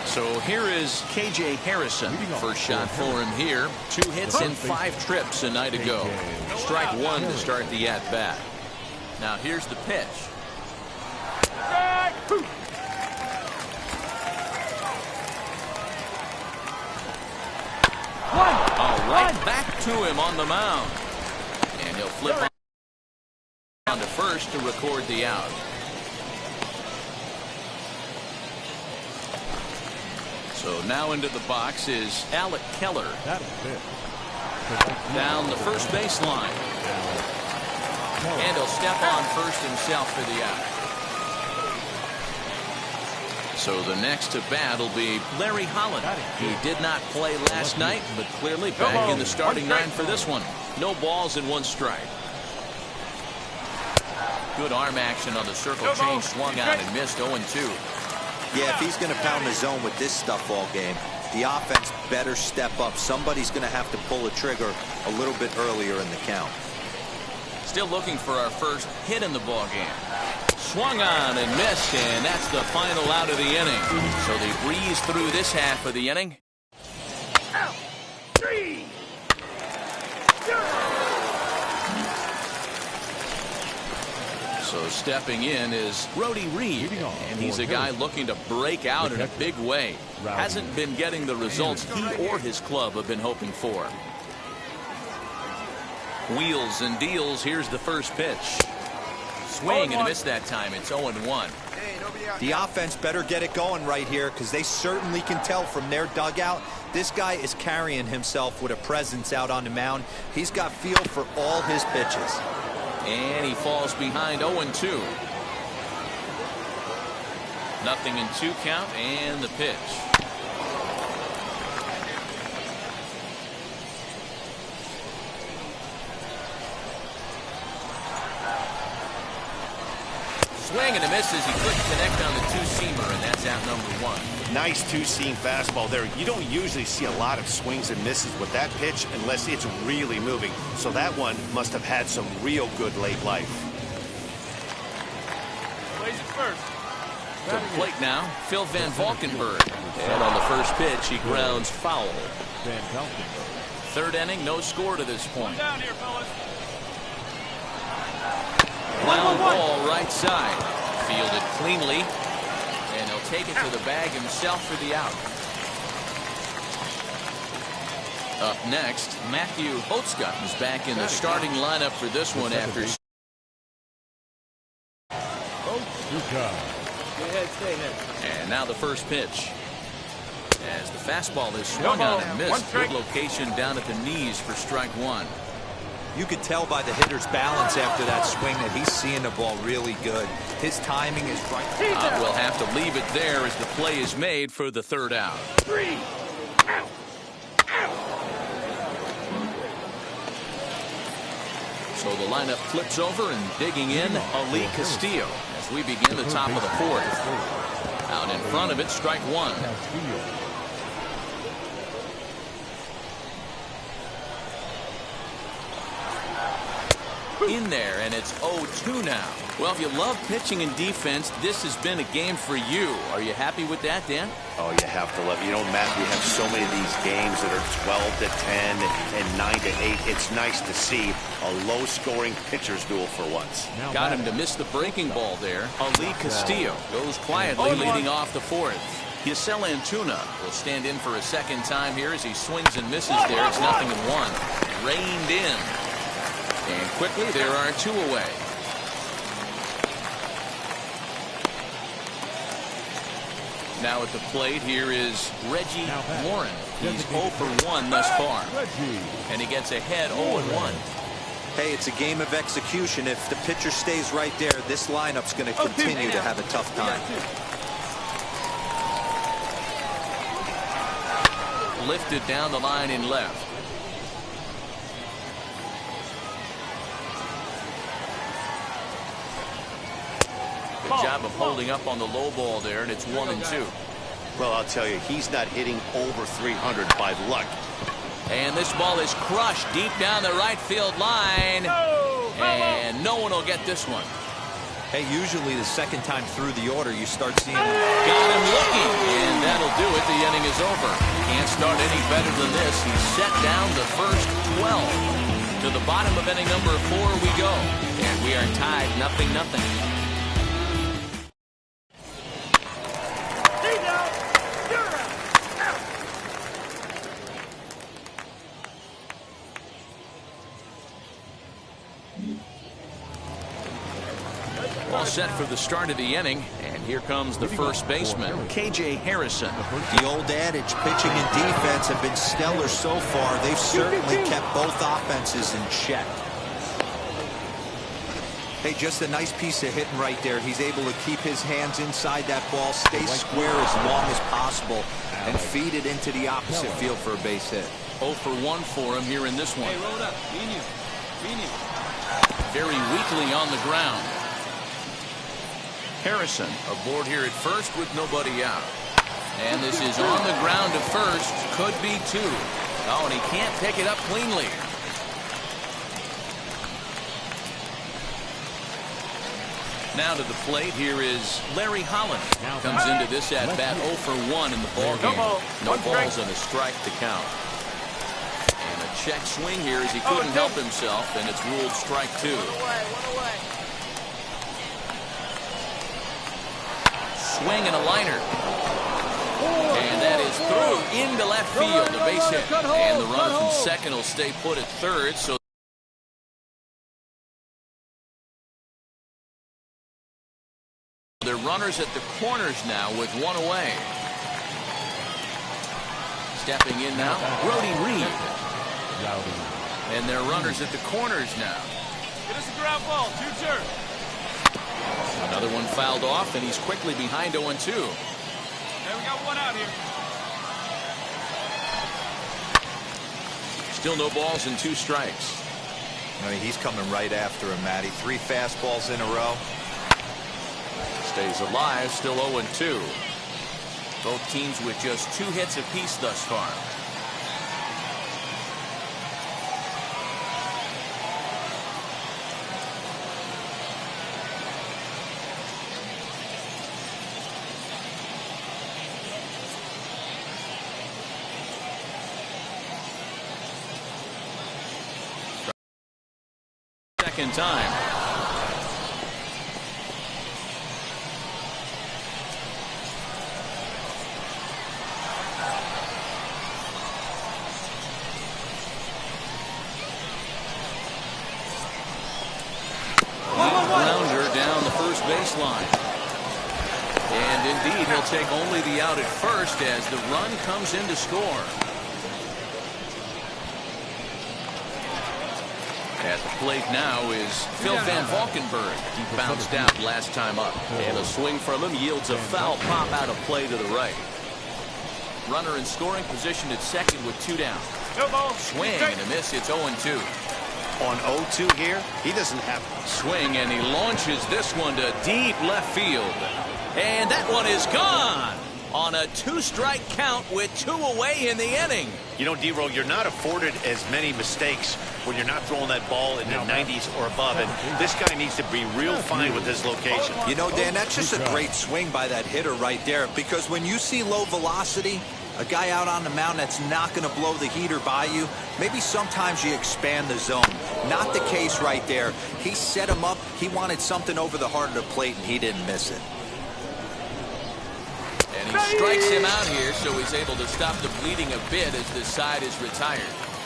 So here is KJ Harrison. First shot for him here. 2 hits in 5 trips a night ago. Strike one to start the at-bat. Now here's the pitch. All right, back to him on the mound. And he'll flip on to first to record the out. So now into the box is Alec Keller. Down the first baseline. And he'll step on first himself for the out. So the next to bat will be Larry Holland. He did not play last night, but clearly back in the starting 9 for this one. No balls and 1 strike. Good arm action on the circle change. Swung on and missed 0-2. Yeah, if he's going to pound the zone with this stuff all game, the offense better step up. Somebody's going to have to pull a trigger a little bit earlier in the count. Still looking for our first hit in the ball game. Swung on and missed, and that's the final out of the inning. So they breeze through this half of the inning. Out. 3. So stepping in is Brody Reed, and he's a guy looking to break out in a big way. Hasn't been getting the results he or his club have been hoping for. Wheels and deals. Here's the first pitch. Swing and a miss that time. It's 0-1. The offense better get it going right here because they certainly can tell from their dugout this guy is carrying himself with a presence out on the mound. He's got feel for all his pitches. And he falls behind 0-2. Nothing in 2 count and the pitch. Swing and a miss as he couldn't connect on the 2-seamer, and that's out number 1. Nice 2-seam fastball there. You don't usually see a lot of swings and misses with that pitch unless it's really moving. So that one must have had some real good late life. Plays it first. To the plate now, Phil Van Valkenburg. And on the first pitch, he grounds foul. Third inning, no score to this point. Down here, fellas. Ground ball right side. Fielded cleanly. And he'll take it to the bag himself for the out. Up next, Matthew Hotska is back in the starting lineup for this one after. Stay ahead. And now the first pitch. As the fastball is swung on and missed. Good location down at the knees for strike 1. You could tell by the hitter's balance after that swing that he's seeing the ball really good. His timing is right. We'll have to leave it there as the play is made for the third out. 3. Out. So the lineup flips over and digging in Ali Castillo as we begin the top of the 4th. Out in front of it, strike 1. in there, and it's 0-2 now. Well, if you love pitching and defense, this has been a game for you. Are you happy with that, Dan? Oh, you have to love it. You know, Matt, we have so many of these games that are 12-10 and 9-8. It's nice to see a low-scoring pitcher's duel for once. Got him to miss the breaking ball there. Ali Castillo goes quietly leading off the fourth. Yasel Antuna will stand in for a second time here as he swings and misses there. It's 0-1. Reined in. And quickly there are 2 away. Now at the plate here is Reggie Warren. He's 0 for 1 thus far. And he gets ahead 0-1. Hey, it's a game of execution. If the pitcher stays right there, this lineup's going to continue to have a tough time. Lifted down the line in left. Good job of holding up on the low ball there, and it's 1-2. Well, I'll tell you, he's not hitting over 300 by luck. And this ball is crushed deep down the right field line. And no one will get this one. Hey, usually the second time through the order, you start seeing him. Got him looking, and that'll do it. The inning is over. Can't start any better than this. He's set down the first 12. To the bottom of inning number 4 we go. And we are tied 0-0. All set for the start of the inning, and here comes the first baseman, KJ Harrison. The old adage, pitching and defense have been stellar so far. They've certainly kept both offenses in check. Hey, just a nice piece of hitting right there. He's able to keep his hands inside that ball, stay square as long as possible, and feed it into the opposite field for a base hit. 0 for 1 for him here in this one. Hey, roll up. Very weakly on the ground. Harrison aboard here at first with nobody out. And this is on the ground to first. Could be 2. Oh, and he can't pick it up cleanly. Now to the plate, here is Larry Holland. Comes into this at-bat 0 for 1 in the ballgame. No balls and a strike to count. And a check swing here as he couldn't help himself, and it's ruled strike 2. One away. Swing and a liner. And that is through into left field, the base hit. And the runner from second will stay put at third. So they're runners at the corners now with 1 away. Stepping in now, Brody Reed. And they're runners at the corners now. It is a ground ball. 2-2. Another one fouled off, and he's quickly behind 0-2. Hey, we got 1 out here. Still no balls and 2 strikes. I mean, he's coming right after him, Matty. 3 fastballs in a row. Stays alive, still 0-2. Both teams with just 2 hits apiece thus far. Second time. Grounder down the first baseline. And indeed, he'll take only the out at first as the run comes in to score. At the plate now is Phil Van Valkenburg. He bounced out last time up. And a swing from him yields a foul pop out of play to the right. Runner in scoring position at second with 2 down. Swing and a miss. It's 0-2. On 0-2 here, he doesn't have swing, and he launches this one to deep left field. And that one is gone. on a 2-strike count with 2 away in the inning. You know, D-Roll, you're not afforded as many mistakes when you're not throwing that ball in the 90s or above. And this guy needs to be real fine with his location. You know, Dan, that's just a great swing by that hitter right there. Because when you see low velocity, a guy out on the mound that's not going to blow the heater by you, maybe sometimes you expand the zone. Not the case right there. He set him up. He wanted something over the heart of the plate, and he didn't miss it. And he strikes him out here, so he's able to stop the bleeding a bit as this side is retired.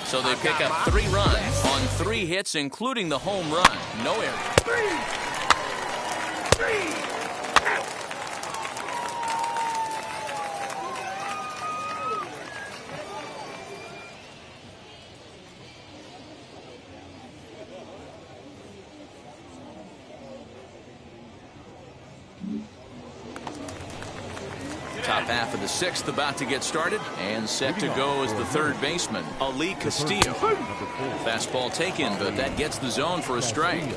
So they pick up 3 runs on 3 hits, including the home run. No error. 3. Top half of the 6th about to get started, and set to go as the 3rd baseman, Ali Castillo. Fastball taken, but that gets the zone for a strike.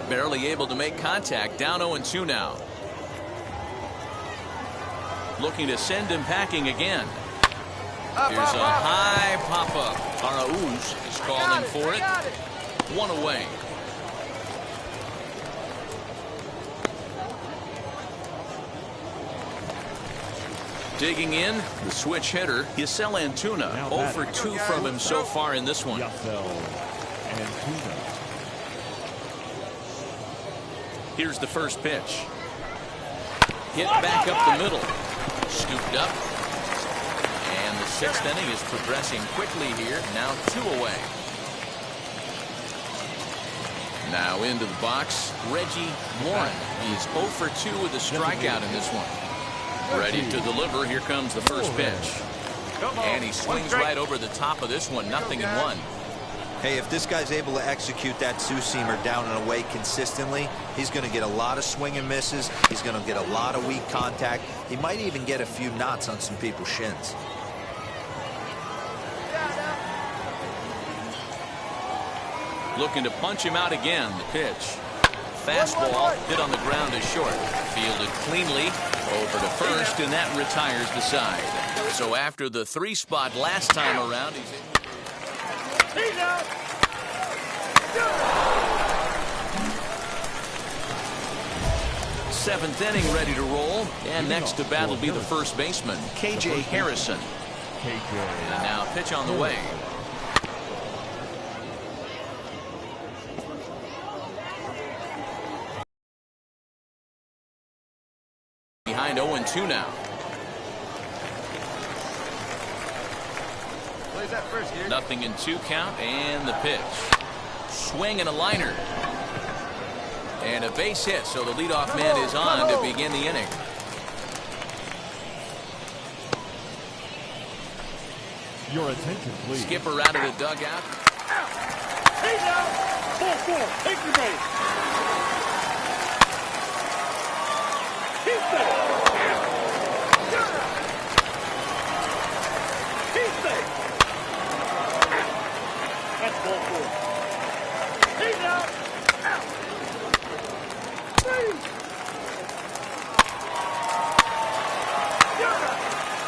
Barely able to make contact, down 0-2 now. Looking to send him packing again. Here's a high pop-up. Arauz is calling for it. 1 away. Digging in, the switch hitter, Yasel Antuna. 0 for 2 from him so far in this one. Here's the first pitch. Hit back up the middle. Scooped up. And the 6th inning is progressing quickly here. Now 2 away. Now into the box, Reggie Warren. He's 0 for 2 with a strikeout in this one. Ready to deliver. Here comes the first pitch. And he swings right over the top of this one. 0-1. Hey, if this guy's able to execute that two-seamer down and away consistently, he's going to get a lot of swing and misses. He's going to get a lot of weak contact. He might even get a few knots on some people's shins. Looking to punch him out again. The pitch. Fastball hit on the ground is short. Fielded cleanly over to first, and that retires the side. So after the 3 spot last time around, he's out. 7th inning ready to roll. And next to bat will be the first baseman, KJ Harrison. And now pitch on the way. Behind 0-2 now. Nothing in 2 count, and the pitch. Swing and a liner. And a base hit, so the leadoff man is on to begin the inning. Your attention, please. Skipper out of the dugout. He's out. 4-4. Take your base. He's safe. He's safe. That's ball 4. He's out.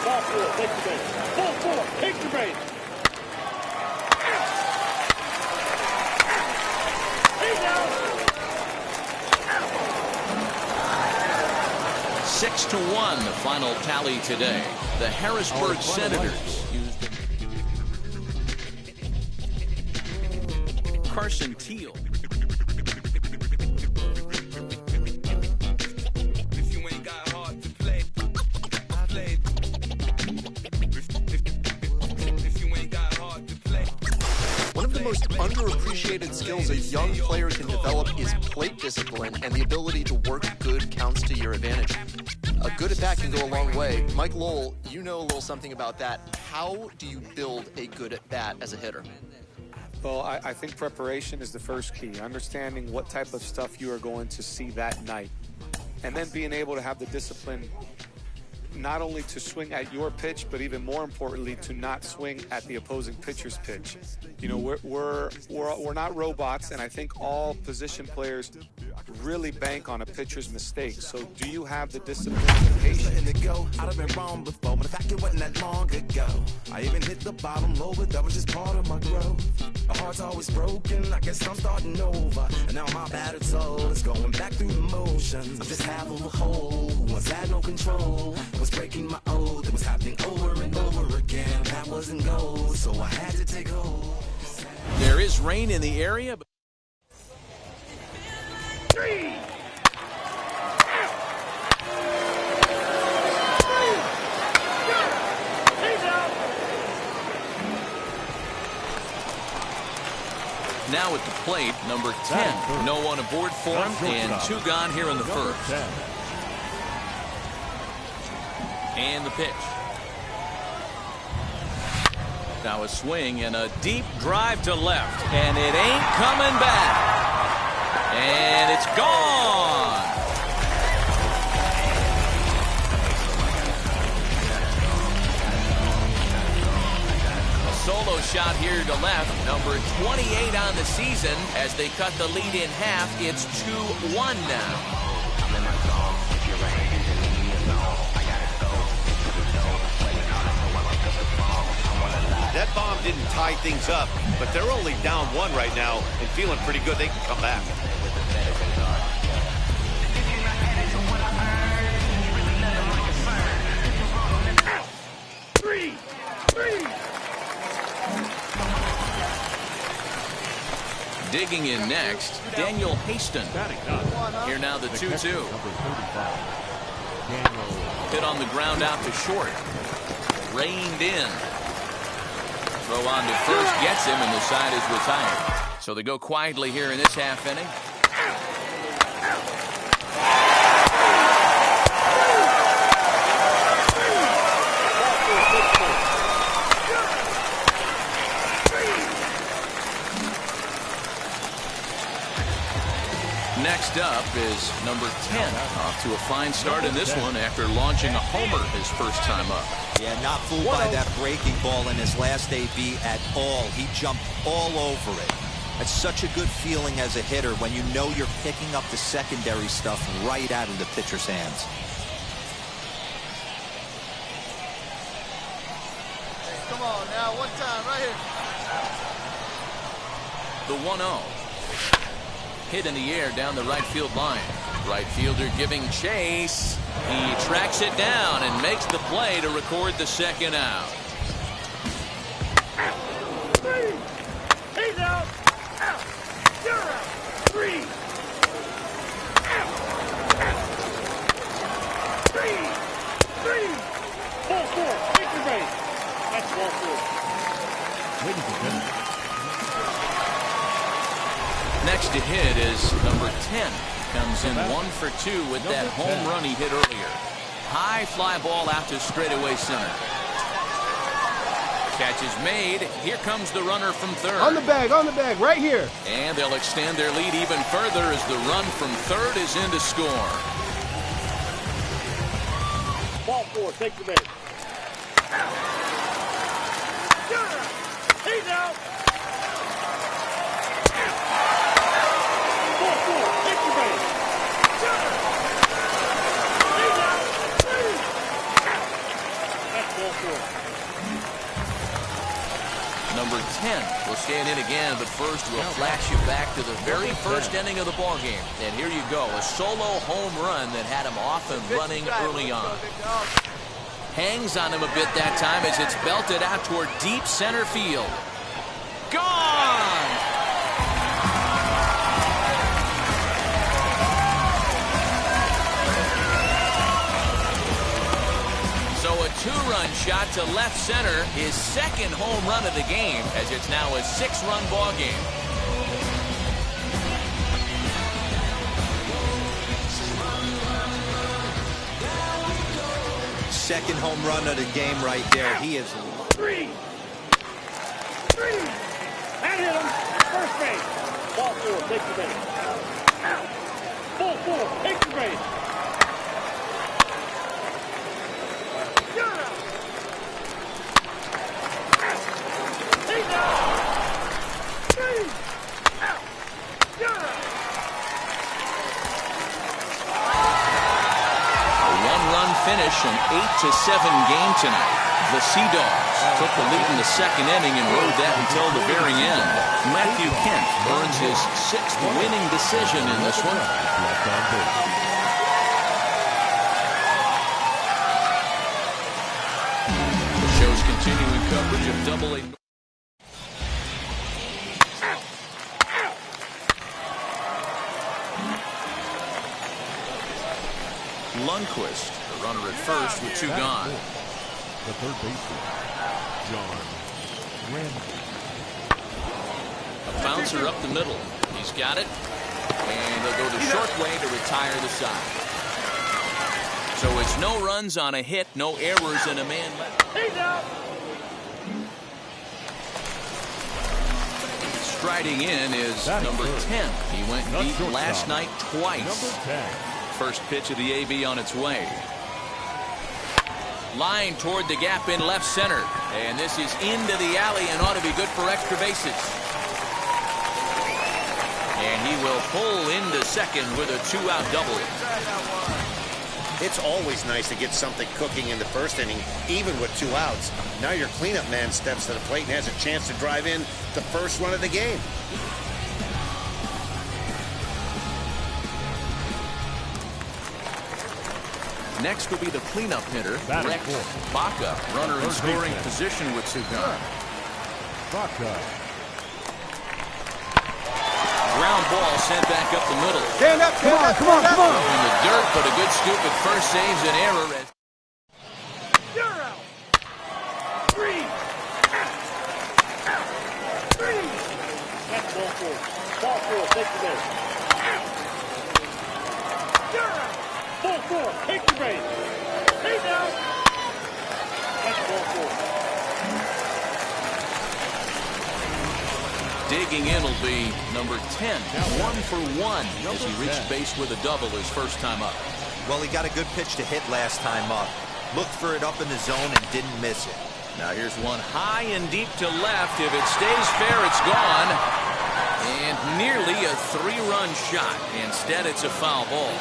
Ball 4. Take your base. Ball 4. Take your base. He's out. 6-1, the final tally today. The Harrisburg Senators used Carson Teal. One of the most underappreciated skills a young player can develop is plate discipline and the ability to work good counts to your advantage. A good at-bat can go a long way. Mike Lowell, you know a little something about that. How do you build a good at-bat as a hitter? Well, I think preparation is the first key. Understanding what type of stuff you are going to see that night. And then being able to have the discipline not only to swing at your pitch, but even more importantly, to not swing at the opposing pitcher's pitch. You know, we're not robots, and I think all position players really bank on a pitcher's mistake. So do you have the discipline and patience? I'd have been wrong before, but the fact it wasn't that long ago. I even hit the bottom low, but that was just part of my growth. My heart's always broken, I guess I'm starting over. And now my battered soul is going back through the motions. I'm just half of a whole who once had no control. Was breaking my oath, it was happening over and over again. That wasn't gold, so I had to take hold. There is rain in the area. Three. Now at the plate, number 10. No one aboard for him, and 2 gone here in the first. And the pitch. Now a swing and a deep drive to left, and it ain't coming back. And it's gone. A solo shot here to left, number 28 on the season. As they cut the lead in half, it's 2-1 now. That bomb didn't tie things up, but they're only down 1 right now and feeling pretty good. They can come back. Three. Digging in next, Daniel Haston. Here now the 2-2. Hit on the ground out to short. Reined in. Throw on to first gets him, and the side is retired. So they go quietly here in this half inning. Next up is number 10. Off to a fine start in this one after launching a homer his first time up. Yeah, not fooled by that breaking ball in his last AB at all. He jumped all over it. It's such a good feeling as a hitter when you know you're picking up the secondary stuff right out of the pitcher's hands. Hey, come on now, one time right here. The 1-0. Hit in the air down the right field line. Right fielder giving chase. He tracks it down and makes the play to record the second out. Three. He's out. Out. You're out. Three. Out. Three. 4-4. Victor base. That's 4-4. Ladies and gentlemen. Next to hit is number 10. Comes in 1 for 2 with that home run he hit earlier. High fly ball out to straightaway center. Catch is made. Here comes the runner from third. On the bag, right here. And they'll extend their lead even further as the run from third is in to score. Ball 4, take the base. Out. He's out. 4-4, take the base. He's out. That's ball 4. Number 10 will stand in again, but first we'll flash you back to the very first inning of the ballgame. And here you go, a solo home run that had him off and running early on. Hangs on him a bit that time as it's belted out toward deep center field. Gone! So a 2-run shot to left center, his second home run of the game, as it's now a 6-run ball game. Second home run of the game right there. He is... Three. That hit him. First base. Ball 4, take the base. Out. Ball 4, take the base. an 8-7 game tonight. The Sea Dogs took the lead in the second inning and rode that until the very end. Matthew Kent earns his 6th winning decision in this one. The show's continuing coverage of Double-A. Lundquist, the runner at first with 2 gone. The third baseman, John Ramsey. A bouncer up the middle. He's got it. And they'll go the short way to retire the side. So it's no runs on a hit, no errors, and a man left. Striding in is number 10. He went deep last night twice. First pitch of the AB on its way. Line toward the gap in left center. And this is into the alley and ought to be good for extra bases. And he will pull into second with a 2-out double. It's always nice to get something cooking in the first inning, even with 2 outs. Now your cleanup man steps to the plate and has a chance to drive in the first run of the game. Next will be the cleanup hitter, Rex Baca, runner in scoring position with 2 gone. Baca. Ground ball sent back up the middle. Stand up, come on, come on, come on. In the dirt, but a good scoop at first saves an error. You're out. 3. That's ball 4. Ball 4, take the base. You're out. Ball 4, take the base. He's out. That's ball 4. Digging in will be number 10. 1 for 1 as he reached base with a double his first time up. Well, he got a good pitch to hit last time up. Looked for it up in the zone and didn't miss it. Now here's one high and deep to left. If it stays fair, it's gone. And nearly a 3-run shot. Instead, it's a foul ball.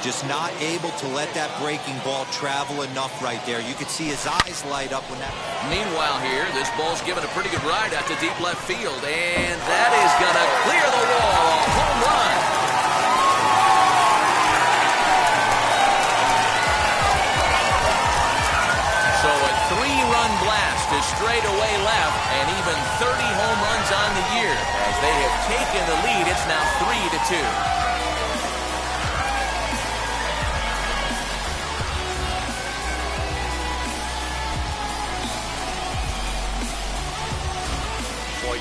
Just not able to let that breaking ball travel enough right there. You could see his eyes light up when that... Meanwhile here, this ball's given a pretty good ride out to deep left field. And that is going to clear the wall. A home run. So a 3-run blast to straightaway left and even 30 home runs on the year. As they have taken the lead, it's now 3-2.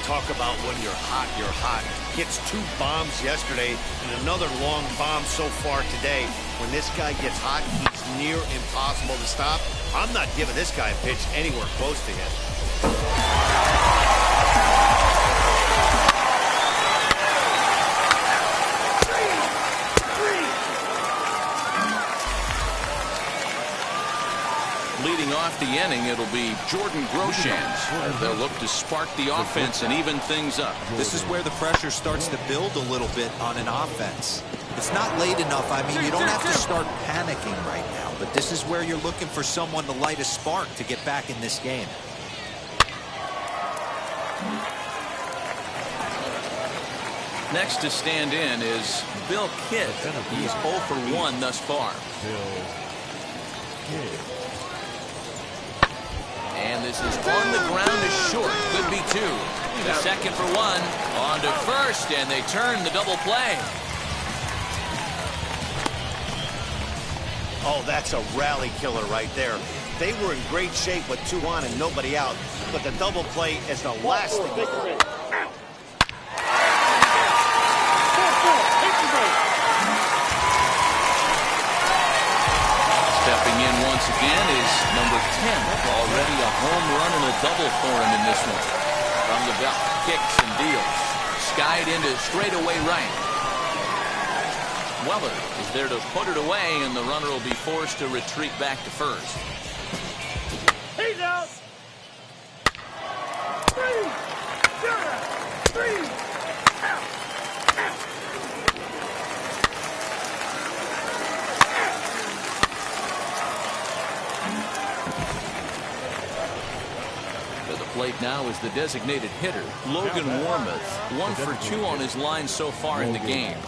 Talk about when you're hot, you're hot. Hits 2 bombs yesterday and another long bomb so far today. When this guy gets hot, he's near impossible to stop. I'm not giving this guy a pitch anywhere close to him. Leading off the inning, it'll be Jordan Groshans. They'll look to spark the offense and even things up. This is where the pressure starts to build a little bit on an offense. It's not late enough. I mean, you don't have to start panicking right now, but this is where you're looking for someone to light a spark to get back in this game. Next to stand in is Bill Kidd. He's 0 for 1 thus far. Bill Kidd. And this is on the ground to short. Could be 2. The second for 1. On to first, and they turn the double play. Oh, that's a rally killer right there. They were in great shape with 2 on and nobody out. But the double play is the last thing. Stepping in once again is number 10. Already a home run and a double for him in this one. From the belt, kicks and deals. Skied into straightaway right. Weller is there to put it away, and the runner will be forced to retreat back to first. He's out. 3. 3. Out. now is the designated hitter, Logan Warmoth. 1 for 2 on his line so far in the game.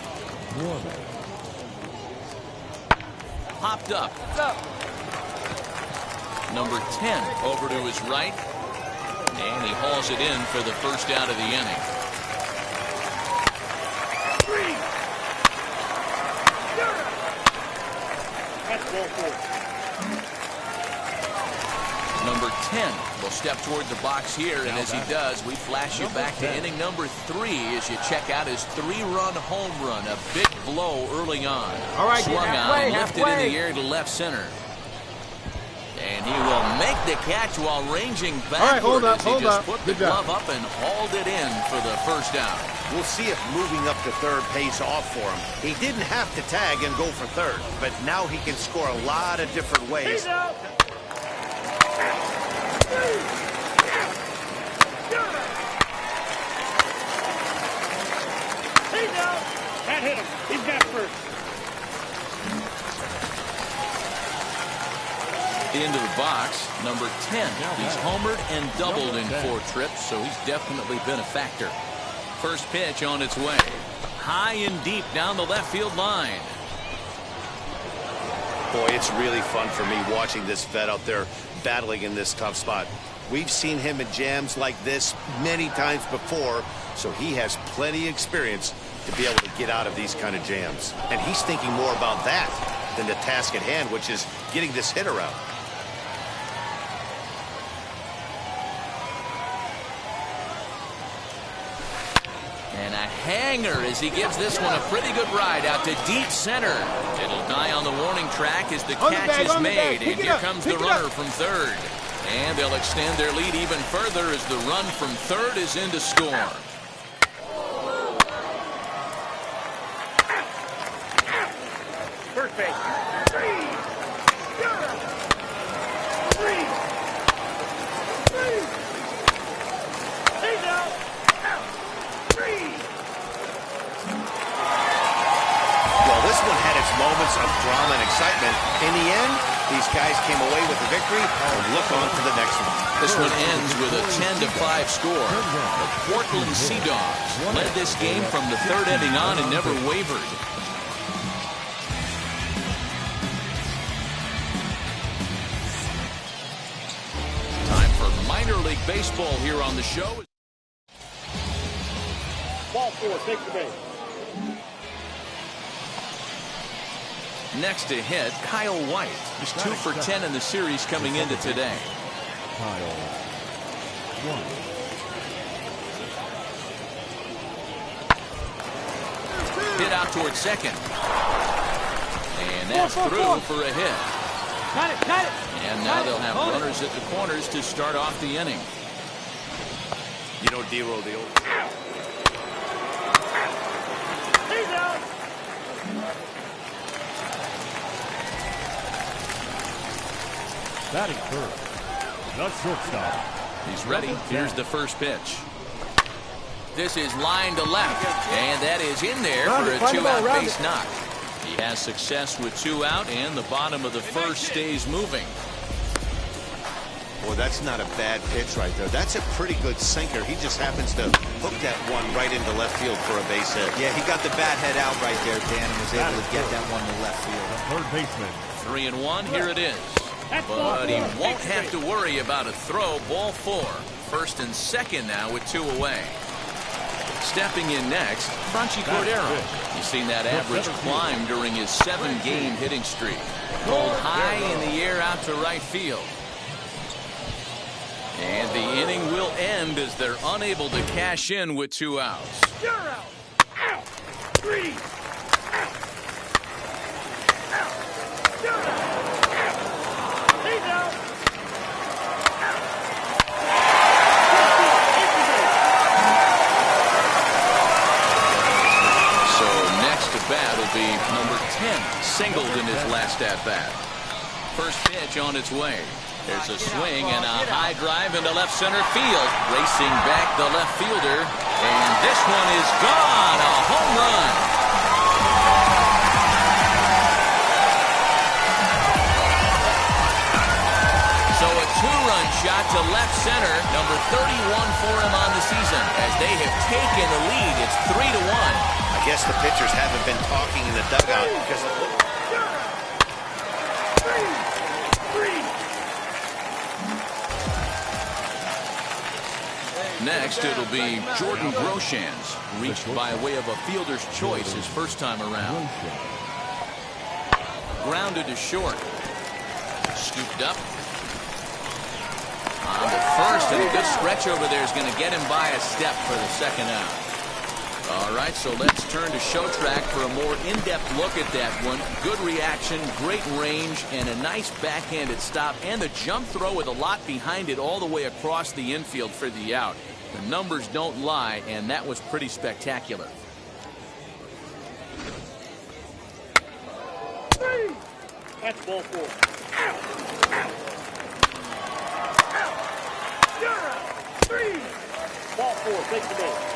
Popped up. Number 10 over to his right. And he hauls it in for the first out of the inning. Number 10 will step toward the box here, and as he does, we flash you back to inning number 3 as you check out his 3-run home run. A big blow early on. All right, swung out, lifted in the air to left center. And he will make the catch while ranging backward. All right, hold up, as he hold just up. put the Good job. glove up and hauled it in for the first out. We'll see if moving up to third pays off for him. He didn't have to tag and go for third, but now he can score a lot of different ways. That hit him. He's got first. Into the box, number 10. He's homered and doubled in 4 trips, so he's definitely been a factor. First pitch on its way. High and deep down the left field line. Boy, it's really fun for me watching this vet out there battling in this tough spot. We've seen him in jams like this many times before, so he has plenty of experience to be able to get out of these kind of jams. And he's thinking more about that than the task at hand, which is getting this hitter out. And a hanger as he gives this one a pretty good ride out to deep center. It'll die on the warning track as the catch is made. And here comes the runner from third. And they'll extend their lead even further as the run from third is in to score. First base. Well, this one had its moments of drama and excitement. In the end, these guys came away with the victory and look on to the next one. This one ends with a 10-5 score. The Portland Sea Dogs led this game from the third inning on and never wavered. Time for minor league baseball here on the show. Ball 4, takes the base. Next to hit, Kyle White. He's 2 for 10 in the series coming into today. Kyle White. Hit out towards second. And that's through for a hit. Got it. And now they'll have runners at the corners to start off the inning. You know, D-roll the old. He's out. Batting first, the shortstop. He's ready. Here's the first pitch. This is line to left, and that is in there for a 2-out base knock. He has success with 2 out, and the bottom of the first stays moving. Boy, that's not a bad pitch right there. That's a pretty good sinker. He just happens to hook that one right into left field for a base hit. Yeah, he got the bat head out right there, Dan, and was able to get that one to left field. Third baseman. 3-1, here it is. But he won't have to worry about a throw. Ball 4. First and second now with 2 away. Stepping in next, Franchy Cordero. You've seen that average climb during his 7-game hitting streak. Pulled high in the air out to right field. And the inning will end as they're unable to cash in with 2 outs. You're out. Out. 3. Out. Out. You're out. He's out. So next to bat will be number 10, singled in his last at-bat. First pitch on its way. There's a swing and a high drive into left center field. Racing back the left fielder. And this one is gone. A home run. So a 2-run shot to left center. Number 31 they have taken the lead. It's 3-1. I guess the pitchers haven't been talking in the dugout because it looked... Next, it'll be Jordan Groshans, reached by way of a fielder's choice his first time around. Grounded to short. Scooped up. On to first, and a good stretch over there is going to get him by a step for the second out. All right, so let's turn to show track for a more in-depth look at that one. Good reaction, great range, and a nice backhanded stop, and the jump throw with a lot behind it all the way across the infield for the out. The numbers don't lie, and that was pretty spectacular. That's ball 4. You're out. 3. Ball 4. Take the base.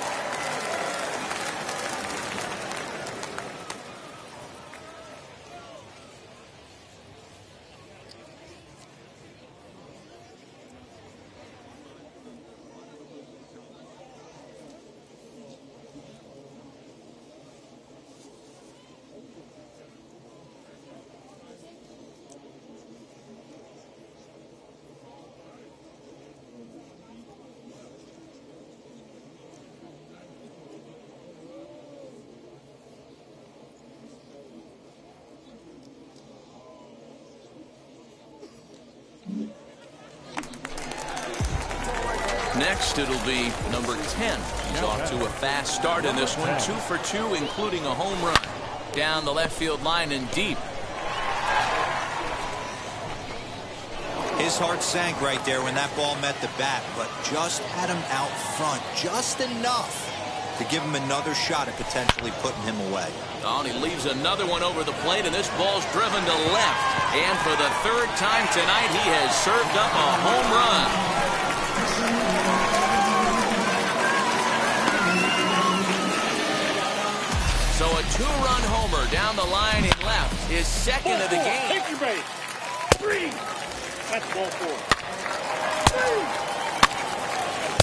Next, it'll be number 10. He's off to a fast start in this one. 2 for 2, including a home run. Down the left field line and deep. His heart sank right there when that ball met the bat, but just had him out front, just enough to give him another shot at potentially putting him away. Oh, and he leaves another one over the plate, and this ball's driven to left. And for the third time tonight, he has served up a home run. So a 2-run homer down the line in left, his second of the game. Take your base. 3. That's ball 4.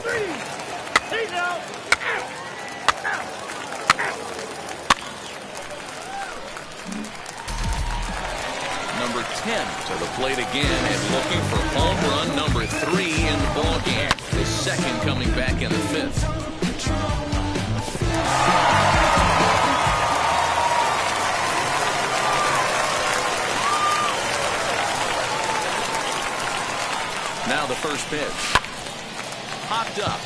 3. He's out. Number 10 to the plate again and looking for home run number 3 in the ball game. His second coming back in the 5th. Now the first pitch. Popped up.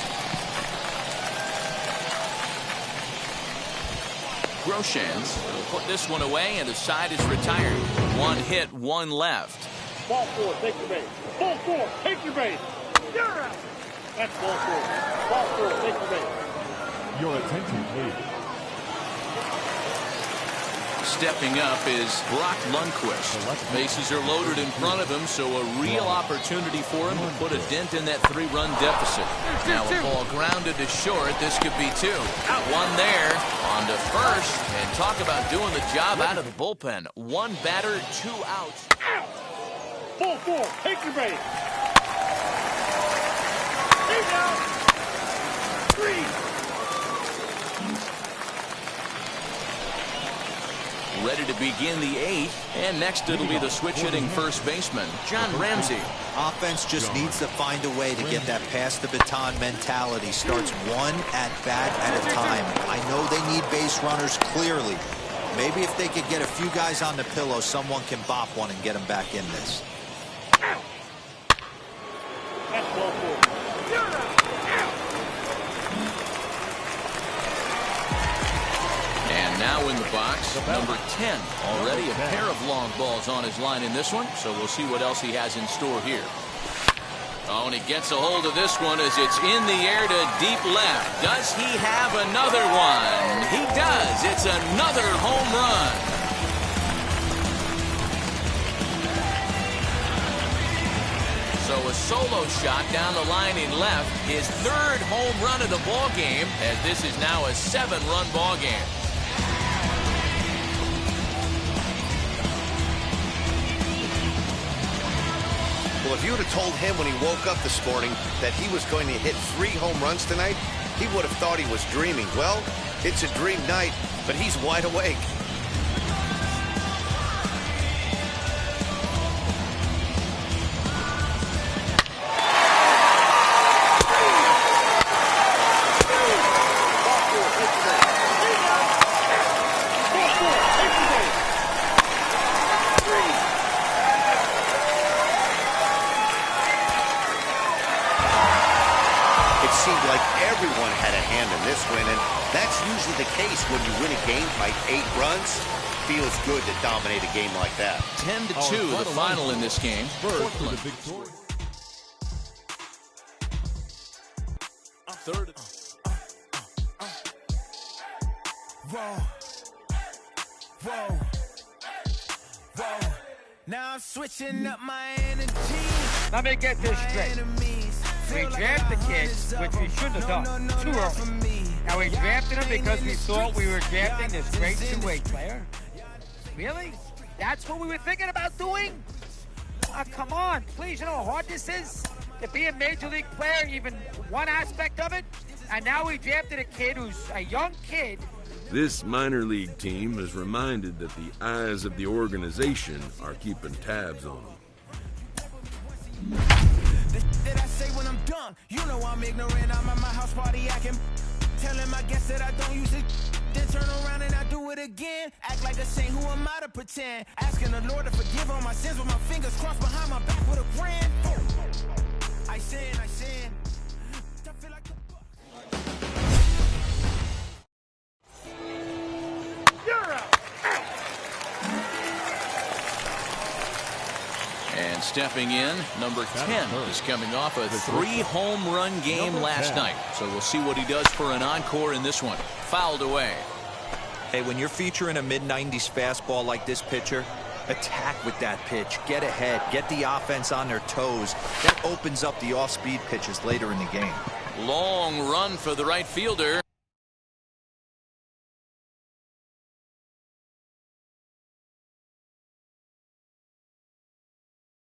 Groshans will put this one away, and the side is retired. 1 hit, 1 left. Ball 4, take your base. Ball 4, take your base. You're out. That's ball 4. Ball 4, take your base. Your attention, please. Stepping up is Brock Lundquist. Bases are loaded in front of him, so a real opportunity for him to put a dent in that 3-run deficit. Now a ball grounded to short. This could be 2. 1 there. On to first. And talk about doing the job out of the bullpen. 1 batter, 2 outs. Ball 4, take your base. He's out. 3. Ready to begin the 8th, and next it'll be the switch-hitting first baseman, John Ramsey. Offense just needs to find a way to get that pass-the-baton mentality. Starts 1 at-bat at a time. I know they need base runners clearly. Maybe if they could get a few guys on the pillow, someone can bop one and get them back in this. That's ball 4. Now in the box, number 10. Already a pair of long balls on his line in this one, so we'll see what else he has in store here. Oh, and he gets a hold of this one as it's in the air to deep left. Does he have another one? He does. It's another home run. So a solo shot down the line in left. His 3rd home run of the ball game, as this is now a 7-run ball game. Well, if you would have told him when he woke up this morning that he was going to hit 3 home runs tonight, he would have thought he was dreaming. Well, it's a dream night, but he's wide awake. It seemed like everyone had a hand in this win, and that's usually the case when you win a game by 8 runs. Feels good to dominate a game like that. 10-2, the final in this game. First for the victory. Third. Whoa. Whoa. Whoa. Now I'm switching up my energy. Let me get this straight. We drafted the kid, which we shouldn't have done, too early. Now we drafted him because we thought we were drafting this great two-way player. Really? That's what we were thinking about doing? Come on, please, you know how hard this is? To be a major league player, even one aspect of it? And now we drafted a kid who's a young kid. This minor league team is reminded that the eyes of the organization are keeping tabs on them. That I say when I'm done, you know I'm ignorant. I'm at my house party acting, telling my guests that I don't use it. Then turn around and I do it again. Act like a saint, who am I to pretend? Asking the Lord to forgive all my sins with my fingers crossed behind my back with a grin. I sin. I feel like You're out. And stepping in, number 10 is coming off a 3-home-run game last night. So we'll see what he does for an encore in this one. Fouled away. Hey, when you're featuring a mid-90s fastball like this pitcher, attack with that pitch. Get ahead. Get the offense on their toes. That opens up the off-speed pitches later in the game. Long run for the right fielder.